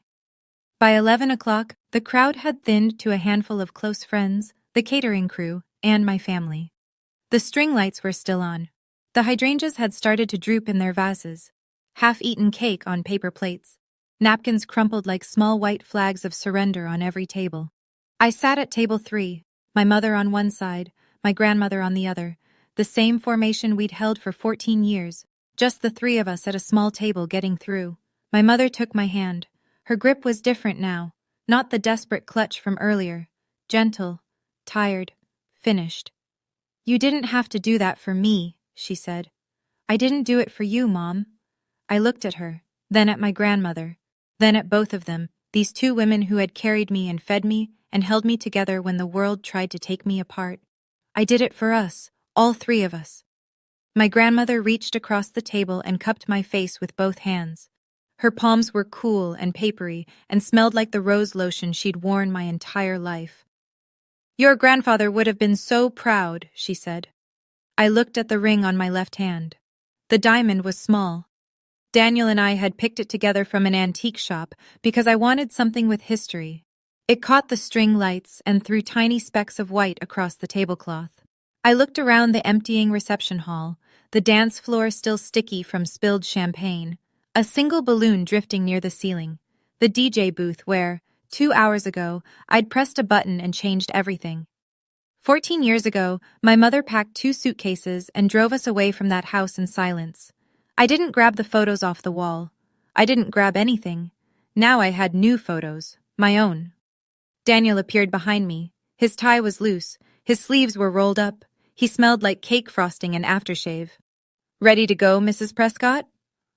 By 11 o'clock, the crowd had thinned to a handful of close friends, the catering crew, and my family. The string lights were still on. The hydrangeas had started to droop in their vases. Half-eaten cake on paper plates. Napkins crumpled like small white flags of surrender on every table. I sat at table 3, my mother on one side, my grandmother on the other, the same formation we'd held for 14 years, just the 3 of us at a small table getting through. My mother took my hand. Her grip was different now, not the desperate clutch from earlier. Gentle, tired, finished. "You didn't have to do that for me," she said. "I didn't do it for you, Mom." I looked at her, then at my grandmother, then at both of them, these 2 women who had carried me and fed me and held me together when the world tried to take me apart. I did it for us, all 3 of us. My grandmother reached across the table and cupped my face with both hands. Her palms were cool and papery and smelled like the rose lotion she'd worn my entire life. "Your grandfather would have been so proud," she said. I looked at the ring on my left hand. The diamond was small. Daniel and I had picked it together from an antique shop because I wanted something with history. It caught the string lights and threw tiny specks of white across the tablecloth. I looked around the emptying reception hall, the dance floor still sticky from spilled champagne, a single balloon drifting near the ceiling, the DJ booth where, 2 hours ago, I'd pressed a button and changed everything. 14 years ago, my mother packed 2 suitcases and drove us away from that house in silence. I didn't grab the photos off the wall. I didn't grab anything. Now I had new photos, my own. Daniel appeared behind me. His tie was loose. His sleeves were rolled up. He smelled like cake frosting and aftershave. "Ready to go, Mrs. Prescott?"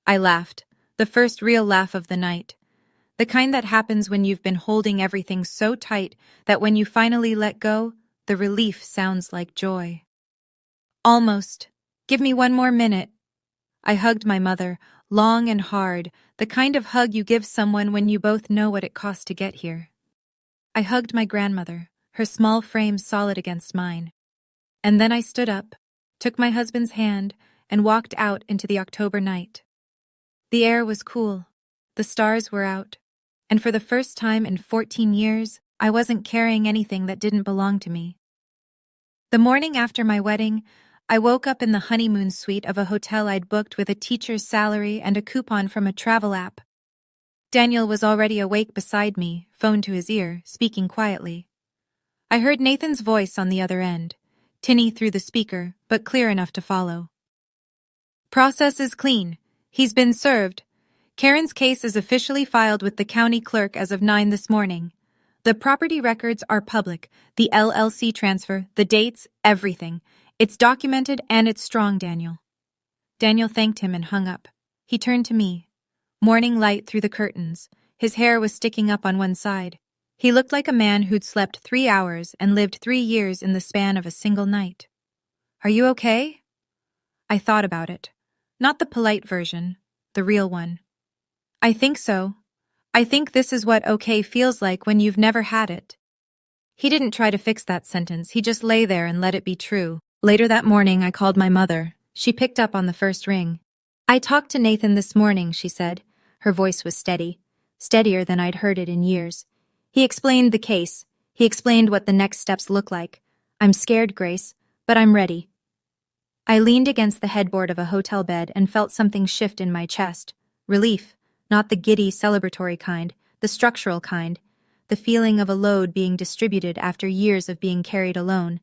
I laughed, the first real laugh of the night. The kind that happens when you've been holding everything so tight that when you finally let go, the relief sounds like joy. Almost. Give me one more minute. I hugged my mother, long and hard, the kind of hug you give someone when you both know what it cost to get here. I hugged my grandmother, her small frame solid against mine. And then I stood up, took my husband's hand, and walked out into the October night. The air was cool, the stars were out, and for the first time in 14 years, I wasn't carrying anything that didn't belong to me. The morning after my wedding, I woke up in the honeymoon suite of a hotel I'd booked with a teacher's salary and a coupon from a travel app. Daniel was already awake beside me, phone to his ear, speaking quietly. I heard Nathan's voice on the other end, tinny through the speaker, but clear enough to follow. Process is clean. He's been served. Karen's case is officially filed with the county clerk as of 9 this morning. The property records are public, the LLC transfer, the dates, everything. It's documented and it's strong, Daniel. Daniel thanked him and hung up. He turned to me. Morning light through the curtains. His hair was sticking up on one side. He looked like a man who'd slept 3 hours and lived 3 years in the span of a single night. Are you okay? I thought about it. Not the polite version, the real one. I think so. I think this is what okay feels like when you've never had it. He didn't try to fix that sentence, he just lay there and let it be true. Later that morning, I called my mother. She picked up on the first ring. I talked to Nathan this morning, she said. Her voice was steady, steadier than I'd heard it in years. He explained the case. He explained what the next steps look like. I'm scared, Grace, but I'm ready. I leaned against the headboard of a hotel bed and felt something shift in my chest. Relief, not the giddy, celebratory kind, the structural kind, the feeling of a load being distributed after years of being carried alone.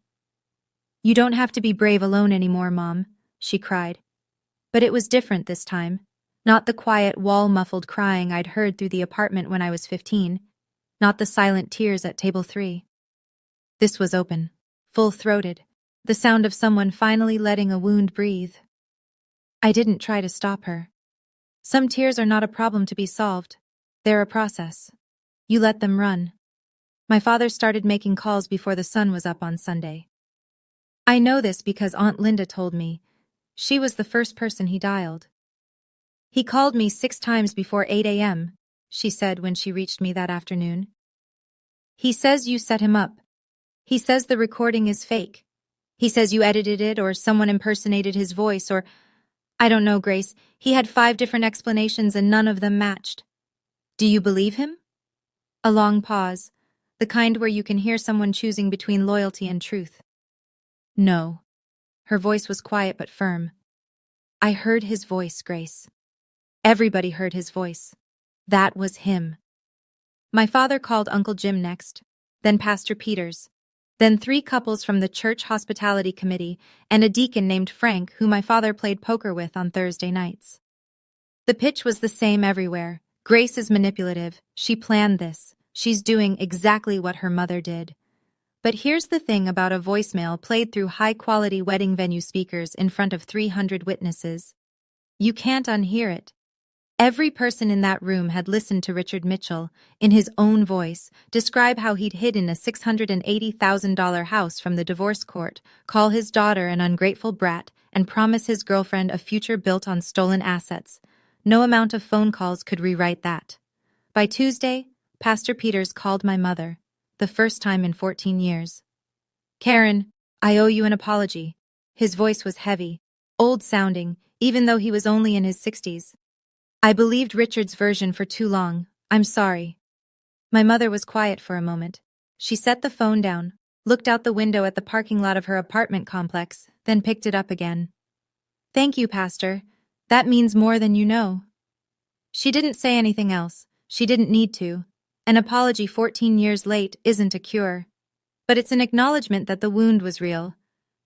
You don't have to be brave alone anymore, Mom, she cried. But it was different this time. Not the quiet, wall-muffled crying I'd heard through the apartment when I was 15. Not the silent tears at table 3. This was open, full-throated, the sound of someone finally letting a wound breathe. I didn't try to stop her. Some tears are not a problem to be solved. They're a process. You let them run. My father started making calls before the sun was up on Sunday. I know this because Aunt Linda told me. She was the first person he dialed. He called me 6 times before 8 a.m., she said when she reached me that afternoon. He says you set him up. He says the recording is fake. He says you edited it or someone impersonated his voice or... I don't know, Grace. He had 5 different explanations and none of them matched. Do you believe him? A long pause, the kind where you can hear someone choosing between loyalty and truth. No. Her voice was quiet but firm. I heard his voice, Grace. Everybody heard his voice. That was him. My father called Uncle Jim next, then Pastor Peters, then 3 couples from the church hospitality committee and a deacon named Frank who my father played poker with on Thursday nights. The pitch was the same everywhere. Grace is manipulative. She planned this. She's doing exactly what her mother did. But here's the thing about a voicemail played through high-quality wedding venue speakers in front of 300 witnesses. You can't unhear it. Every person in that room had listened to Richard Mitchell, in his own voice, describe how he'd hidden a $680,000 house from the divorce court, call his daughter an ungrateful brat, and promise his girlfriend a future built on stolen assets. No amount of phone calls could rewrite that. By Tuesday, Pastor Peters called my mother, the first time in 14 years. Karen, I owe you an apology. His voice was heavy, old-sounding, even though he was only in his 60s. I believed Richard's version for too long. I'm sorry. My mother was quiet for a moment. She set the phone down, looked out the window at the parking lot of her apartment complex, then picked it up again. Thank you, Pastor. That means more than you know. She didn't say anything else. She didn't need to. An apology 14 years late isn't a cure. But it's an acknowledgement that the wound was real.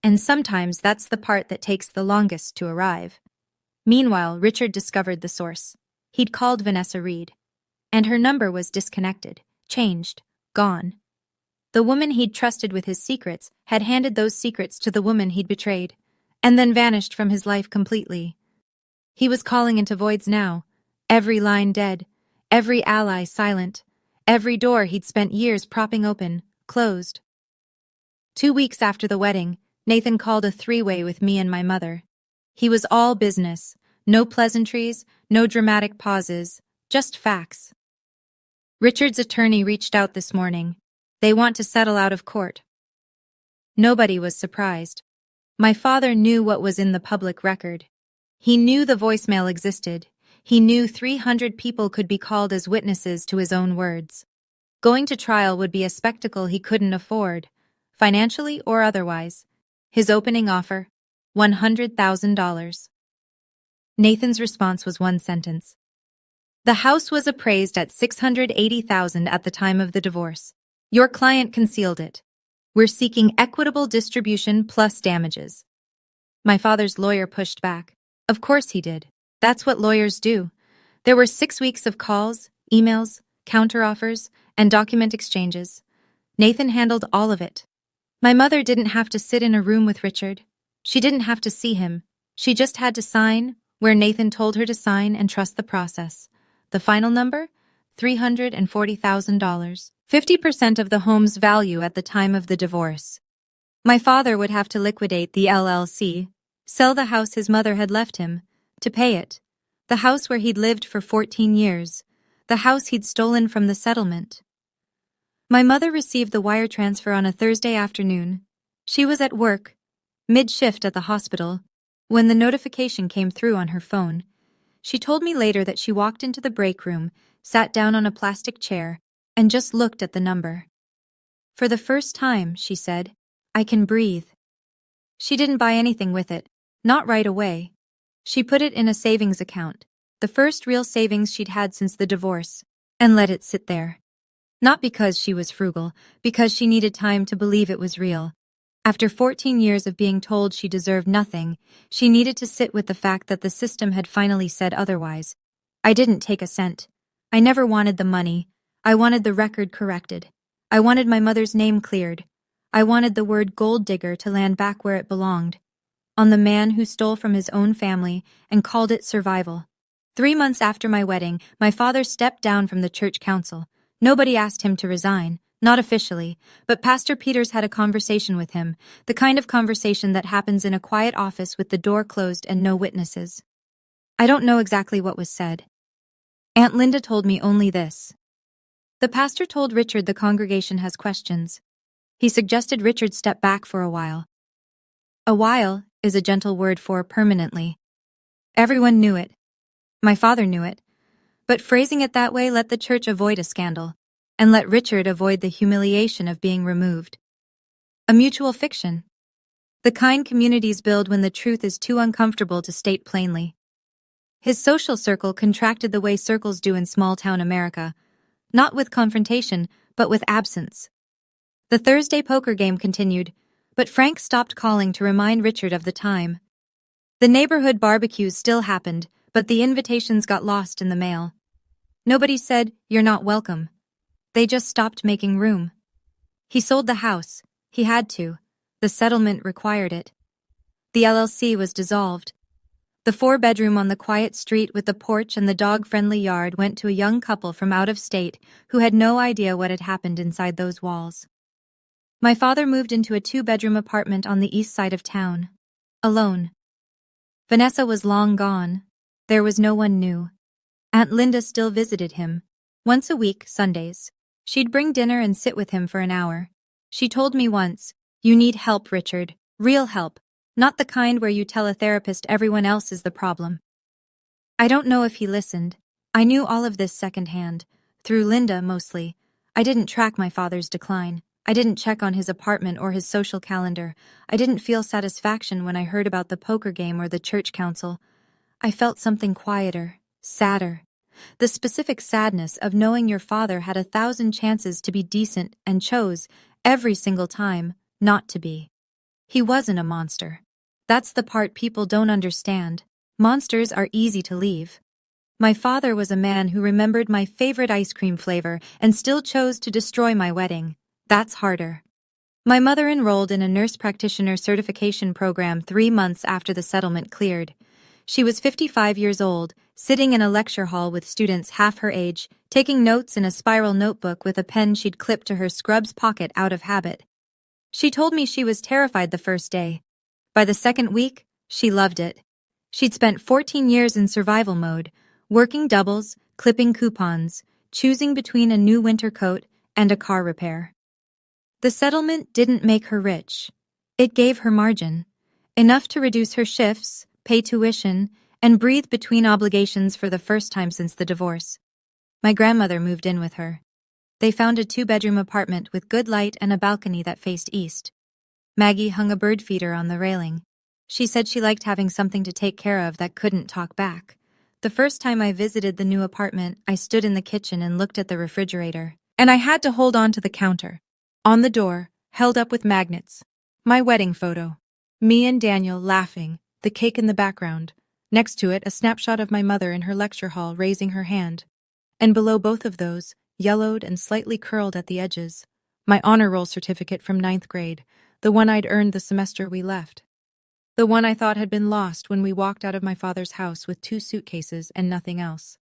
And sometimes that's the part that takes the longest to arrive. Meanwhile, Richard discovered the source. He'd called Vanessa Reed. And her number was disconnected, changed, gone. The woman he'd trusted with his secrets had handed those secrets to the woman he'd betrayed, and then vanished from his life completely. He was calling into voids now, every line dead, Every ally silent. Every door he'd spent years propping open, closed. 2 weeks after the wedding, Nathan called a three-way with me and my mother. He was all business. No pleasantries, no dramatic pauses, just facts. Richard's attorney reached out this morning. They want to settle out of court. Nobody was surprised. My father knew what was in the public record. He knew the voicemail existed. He knew 300 people could be called as witnesses to his own words. Going to trial would be a spectacle he couldn't afford, financially or otherwise. His opening offer, $100,000. Nathan's response was one sentence. The house was appraised at $680,000 at the time of the divorce. Your client concealed it. We're seeking equitable distribution plus damages. My father's lawyer pushed back. Of course he did. That's what lawyers do. There were 6 weeks of calls, emails, counteroffers, and document exchanges. Nathan handled all of it. My mother didn't have to sit in a room with Richard. She didn't have to see him. She just had to sign where Nathan told her to sign and trust the process. The final number? $340,000. 50% of the home's value at the time of the divorce. My father would have to liquidate the LLC, sell the house his mother had left him, to pay it. The house where he'd lived for 14 years. The house he'd stolen from the settlement. My mother received the wire transfer on a Thursday afternoon. She was at work, mid-shift at the hospital, when the notification came through on her phone. She told me later that she walked into the break room, sat down on a plastic chair, and just looked at the number. For the first time, she said, I can breathe. She didn't buy anything with it, not right away. She put it in a savings account, the first real savings she'd had since the divorce, and let it sit there. Not because she was frugal, because she needed time to believe it was real. After 14 years of being told she deserved nothing, she needed to sit with the fact that the system had finally said otherwise. I didn't take a cent. I never wanted the money. I wanted the record corrected. I wanted my mother's name cleared. I wanted the word Golddigger to land back where it belonged, on the man who stole from his own family and called it survival. 3 months after my wedding, my father stepped down from the church council. Nobody asked him to resign, not officially, but Pastor Peters had a conversation with him, the kind of conversation that happens in a quiet office with the door closed and no witnesses. I don't know exactly what was said. Aunt Linda told me only this. The pastor told Richard the congregation has questions. He suggested Richard step back for a while. A while is a gentle word for permanently. Everyone knew it. My father knew it. But phrasing it that way let the church avoid a scandal, and let Richard avoid the humiliation of being removed. A mutual fiction. The kind communities build when the truth is too uncomfortable to state plainly. His social circle contracted the way circles do in small-town America, not with confrontation, but with absence. The Thursday poker game continued, but Frank stopped calling to remind Richard of the time. The neighborhood barbecues still happened, but the invitations got lost in the mail. Nobody said, "You're not welcome." They just stopped making room. He sold the house. He had to. The settlement required it. The LLC was dissolved. The 4-bedroom on the quiet street with the porch and the dog-friendly yard went to a young couple from out of state who had no idea what had happened inside those walls. My father moved into a 2-bedroom apartment on the east side of town, alone. Vanessa was long gone. There was no one new. Aunt Linda still visited him. Once a week, Sundays. She'd bring dinner and sit with him for an hour. She told me once, "You need help, Richard. Real help. Not the kind where you tell a therapist everyone else is the problem." I don't know if he listened. I knew all of this secondhand, through Linda mostly. I didn't track my father's decline. I didn't check on his apartment or his social calendar. I didn't feel satisfaction when I heard about the poker game or the church council. I felt something quieter, sadder. The specific sadness of knowing your father had 1,000 chances to be decent and chose, every single time, not to be. He wasn't a monster. That's the part people don't understand. Monsters are easy to leave. My father was a man who remembered my favorite ice cream flavor and still chose to destroy my wedding. That's harder. My mother enrolled in a nurse practitioner certification program 3 months after the settlement cleared. She was 55 years old, sitting in a lecture hall with students half her age, taking notes in a spiral notebook with a pen she'd clipped to her scrubs pocket out of habit. She told me she was terrified the first day. By the second week, she loved it. She'd spent 14 years in survival mode, working doubles, clipping coupons, choosing between a new winter coat and a car repair. The settlement didn't make her rich. It gave her margin, enough to reduce her shifts, pay tuition, and breathe between obligations for the first time since the divorce. My grandmother moved in with her. They found a 2-bedroom apartment with good light and a balcony that faced east. Maggie hung a bird feeder on the railing. She said she liked having something to take care of that couldn't talk back. The first time I visited the new apartment, I stood in the kitchen and looked at the refrigerator. And I had to hold on to the counter. On the door, held up with magnets. My wedding photo. Me and Daniel laughing, the cake in the background. Next to it, a snapshot of my mother in her lecture hall raising her hand. And below both of those, yellowed and slightly curled at the edges, my honor roll certificate from 9th grade, the one I'd earned the semester we left. The one I thought had been lost when we walked out of my father's house with 2 suitcases and nothing else.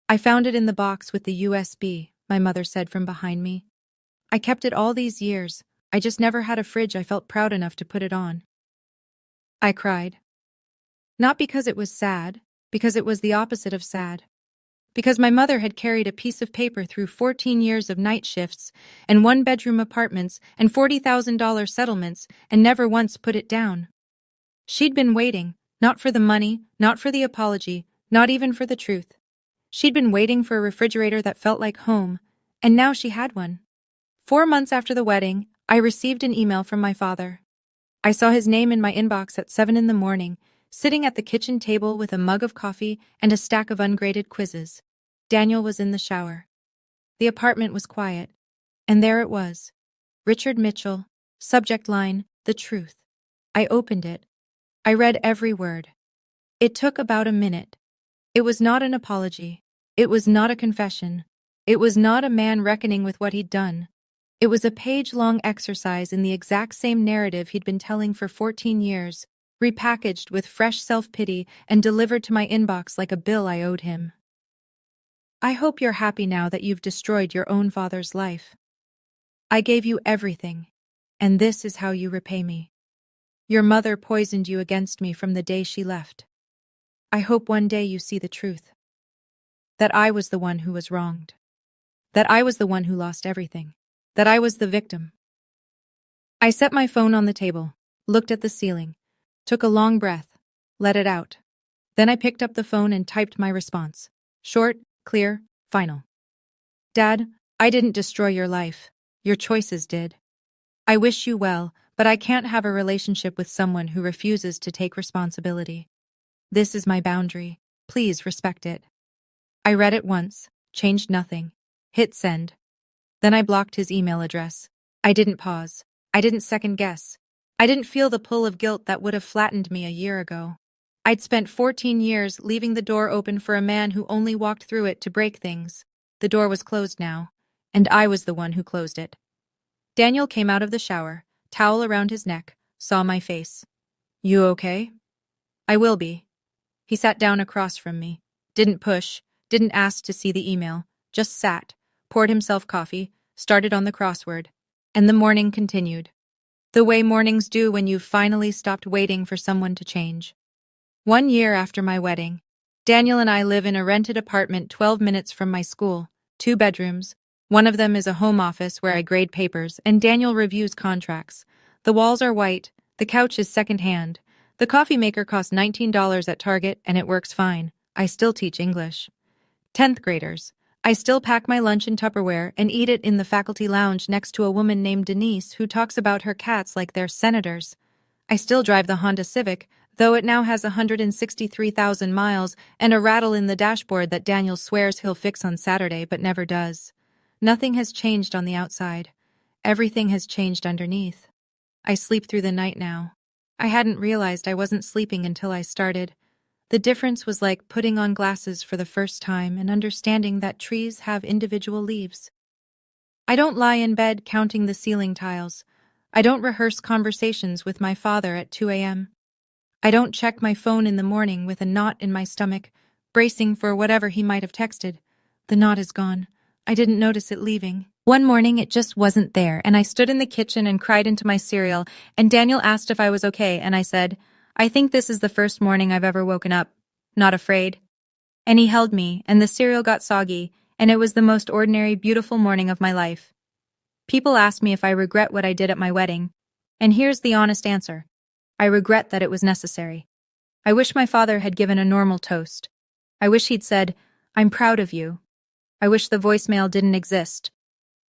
I found it in the box with the USB, my mother said from behind me. I kept it all these years. I just never had a fridge I felt proud enough to put it on. I cried. Not because it was sad, because it was the opposite of sad. Because my mother had carried a piece of paper through 14 years of night shifts and 1-bedroom apartments and $40,000 settlements and never once put it down. She'd been waiting, not for the money, not for the apology, not even for the truth. She'd been waiting for a refrigerator that felt like home, and now she had one. 4 months after the wedding, I received an email from my father. I saw his name in my inbox at 7 a.m, sitting at the kitchen table with a mug of coffee and a stack of ungraded quizzes. Daniel was in the shower. The apartment was quiet, and there it was. Richard Mitchell, subject line, the truth. I opened it. I read every word. It took about a minute. It was not an apology. It was not a confession. It was not a man reckoning with what he'd done. It was a page-long exercise in the exact same narrative he'd been telling for 14 years, repackaged with fresh self-pity and delivered to my inbox like a bill I owed him. I hope you're happy now that you've destroyed your own father's life. I gave you everything, and this is how you repay me. Your mother poisoned you against me from the day she left. I hope one day you see the truth. That I was the one who was wronged. That I was the one who lost everything. That I was the victim. I set my phone on the table, looked at the ceiling, took a long breath, let it out. Then I picked up the phone and typed my response. Short, clear, final. Dad, I didn't destroy your life. Your choices did. I wish you well, but I can't have a relationship with someone who refuses to take responsibility. This is my boundary. Please respect it. I read it once, changed nothing, hit send. Then I blocked his email address. I didn't pause. I didn't second guess. I didn't feel the pull of guilt that would have flattened me a year ago. I'd spent 14 years leaving the door open for a man who only walked through it to break things. The door was closed now, and I was the one who closed it. Daniel came out of the shower, towel around his neck, saw my face. You okay? I will be. He sat down across from me. Didn't push, didn't ask to see the email, just sat, poured himself coffee, started on the crossword, and the morning continued. The way mornings do when you've finally stopped waiting for someone to change. 1 year after my wedding, Daniel and I live in a rented apartment 12 minutes from my school, 2 bedrooms. One of them is a home office where I grade papers and Daniel reviews contracts. The walls are white, the couch is secondhand. The coffee maker costs $19 at Target and it works fine. I still teach English. 10th graders. I still pack my lunch in Tupperware and eat it in the faculty lounge next to a woman named Denise who talks about her cats like they're senators. I still drive the Honda Civic, though it now has 163,000 miles and a rattle in the dashboard that Daniel swears he'll fix on Saturday but never does. Nothing has changed on the outside. Everything has changed underneath. I sleep through the night now. I hadn't realized I wasn't sleeping until I started. The difference was like putting on glasses for the first time and understanding that trees have individual leaves. I don't lie in bed counting the ceiling tiles. I don't rehearse conversations with my father at 2 a.m. I don't check my phone in the morning with a knot in my stomach, bracing for whatever he might have texted. The knot is gone. I didn't notice it leaving. One morning, it just wasn't there, and I stood in the kitchen and cried into my cereal, and Daniel asked if I was okay, and I said, I think this is the first morning I've ever woken up. Not afraid. And he held me, and the cereal got soggy, and it was the most ordinary, beautiful morning of my life. People ask me if I regret what I did at my wedding, and here's the honest answer. I regret that it was necessary. I wish my father had given a normal toast. I wish he'd said, I'm proud of you. I wish the voicemail didn't exist.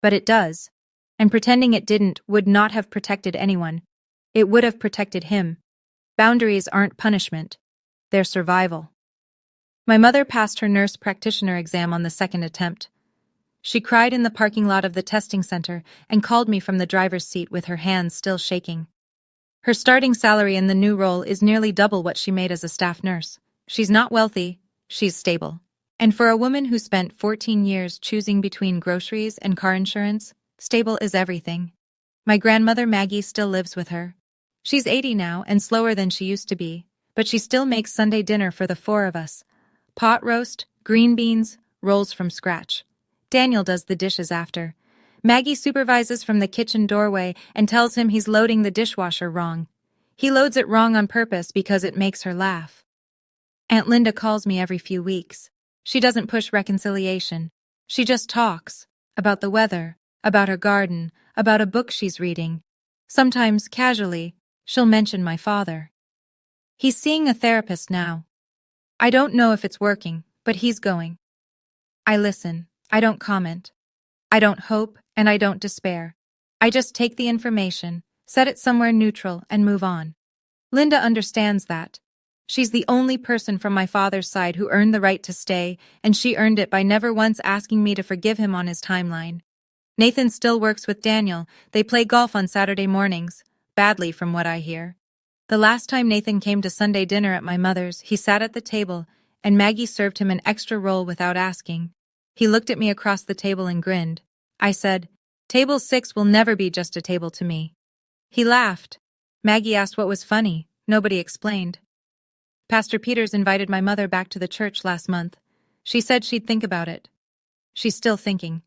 But it does. And pretending it didn't would not have protected anyone. It would have protected him. Boundaries aren't punishment. They're survival. My mother passed her nurse practitioner exam on the second attempt. She cried in the parking lot of the testing center and called me from the driver's seat with her hands still shaking. Her starting salary in the new role is nearly double what she made as a staff nurse. She's not wealthy, she's stable. And for a woman who spent 14 years choosing between groceries and car insurance, stable is everything. My grandmother Maggie still lives with her. She's 80 now and slower than she used to be, but she still makes Sunday dinner for the four of us. Pot roast, green beans, rolls from scratch. Daniel does the dishes after. Maggie supervises from the kitchen doorway and tells him he's loading the dishwasher wrong. He loads it wrong on purpose because it makes her laugh. Aunt Linda calls me every few weeks. She doesn't push reconciliation. She just talks about the weather, about her garden, about a book she's reading. Sometimes, casually, she'll mention my father. He's seeing a therapist now. I don't know if it's working, but he's going. I listen. I don't comment. I don't hope, and I don't despair. I just take the information, set it somewhere neutral, and move on. Linda understands that. She's the only person from my father's side who earned the right to stay, and she earned it by never once asking me to forgive him on his timeline. Nathan still works with Daniel. They play golf on Saturday mornings. Badly, from what I hear. The last time Nathan came to Sunday dinner at my mother's, he sat at the table, and Maggie served him an extra roll without asking. He looked at me across the table and grinned. I said, Table 6 will never be just a table to me. He laughed. Maggie asked what was funny. Nobody explained. Pastor Peters invited my mother back to the church last month. She said she'd think about it. She's still thinking.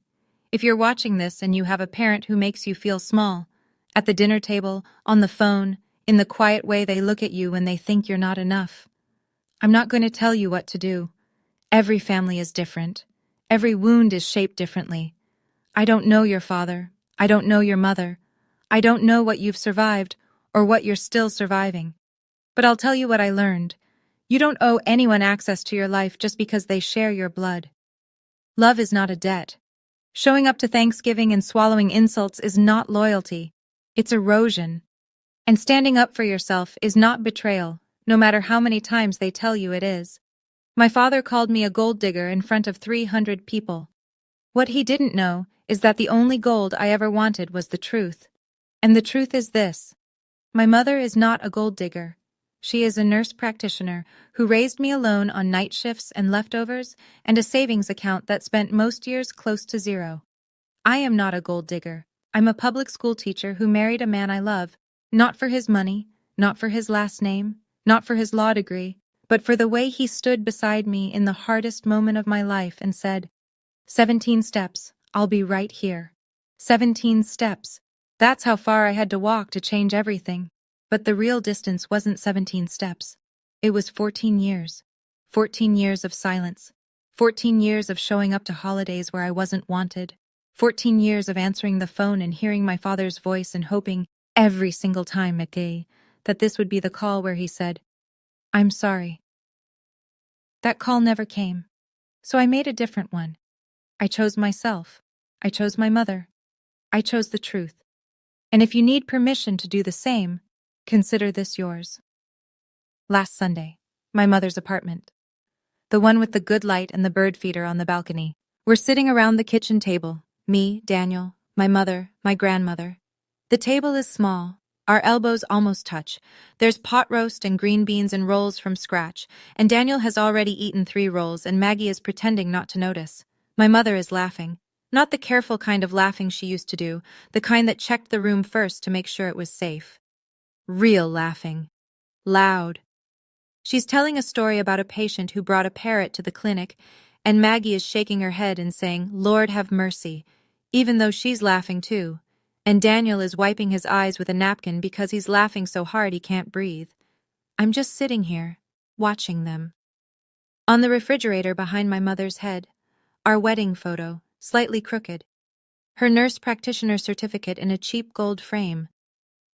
If you're watching this and you have a parent who makes you feel small, at the dinner table, on the phone, in the quiet way they look at you when they think you're not enough, I'm not going to tell you what to do. Every family is different. Every wound is shaped differently. I don't know your father. I don't know your mother. I don't know what you've survived or what you're still surviving. But I'll tell you what I learned. You don't owe anyone access to your life just because they share your blood. Love is not a debt. Showing up to Thanksgiving and swallowing insults is not loyalty. It's erosion. And standing up for yourself is not betrayal, no matter how many times they tell you it is. My father called me a gold digger in front of 300 people. What he didn't know is that the only gold I ever wanted was the truth. And the truth is this. My mother is not a gold digger. She is a nurse practitioner who raised me alone on night shifts and leftovers and a savings account that spent most years close to zero. I am not a gold digger. I'm a public school teacher who married a man I love, not for his money, not for his last name, not for his law degree, but for the way he stood beside me in the hardest moment of my life and said, 17 steps, I'll be right here. 17 steps. That's how far I had to walk to change everything. But the real distance wasn't 17 steps. It was 14 years. 14 years of silence. 14 years of showing up to holidays where I wasn't wanted. 14 years of answering the phone and hearing my father's voice and hoping every single time at day that this would be the call where he said, I'm sorry. That call never came. So I made a different one. I chose myself. I chose my mother. I chose the truth. And if you need permission to do the same, consider this yours. Last Sunday, my mother's apartment. The one with the good light and the bird feeder on the balcony. We're sitting around the kitchen table. Me, Daniel, my mother, my grandmother. The table is small. Our elbows almost touch. There's pot roast and green beans and rolls from scratch, and Daniel has already eaten 3 rolls and Maggie is pretending not to notice. My mother is laughing. Not the careful kind of laughing she used to do, the kind that checked the room first to make sure it was safe. Real laughing. Loud. She's telling a story about a patient who brought a parrot to the clinic, and Maggie is shaking her head and saying, "Lord have mercy," even though she's laughing too. And Daniel is wiping his eyes with a napkin because he's laughing so hard he can't breathe. I'm just sitting here, watching them. On the refrigerator behind my mother's head, our wedding photo, slightly crooked. Her nurse practitioner certificate in a cheap gold frame.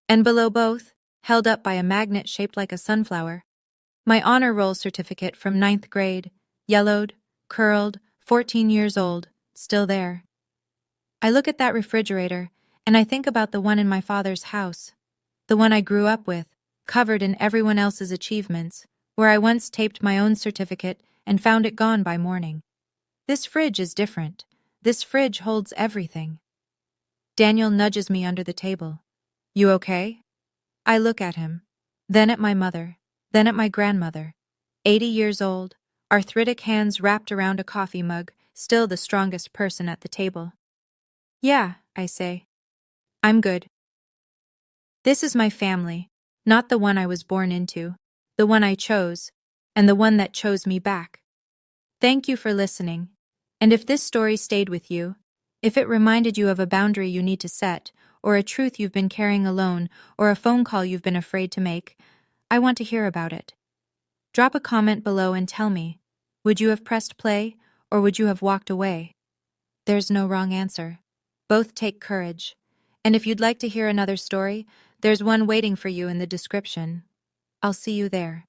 And below both, held up by a magnet shaped like a sunflower, my honor roll certificate from 9th grade, yellowed, curled, 14 years old, still there. I look at that refrigerator, and I think about the one in my father's house, the one I grew up with, covered in everyone else's achievements, where I once taped my own certificate and found it gone by morning. This fridge is different. This fridge holds everything. Daniel nudges me under the table. "You okay?" I look at him, then at my mother, then at my grandmother, 80 years old, arthritic hands wrapped around a coffee mug, still the strongest person at the table. "Yeah," I say. "I'm good." This is my family, not the one I was born into, the one I chose, and the one that chose me back. Thank you for listening. And if this story stayed with you, if it reminded you of a boundary you need to set, or a truth you've been carrying alone, or a phone call you've been afraid to make, I want to hear about it. Drop a comment below and tell me, would you have pressed play, or would you have walked away? There's no wrong answer. Both take courage. And if you'd like to hear another story, there's one waiting for you in the description. I'll see you there.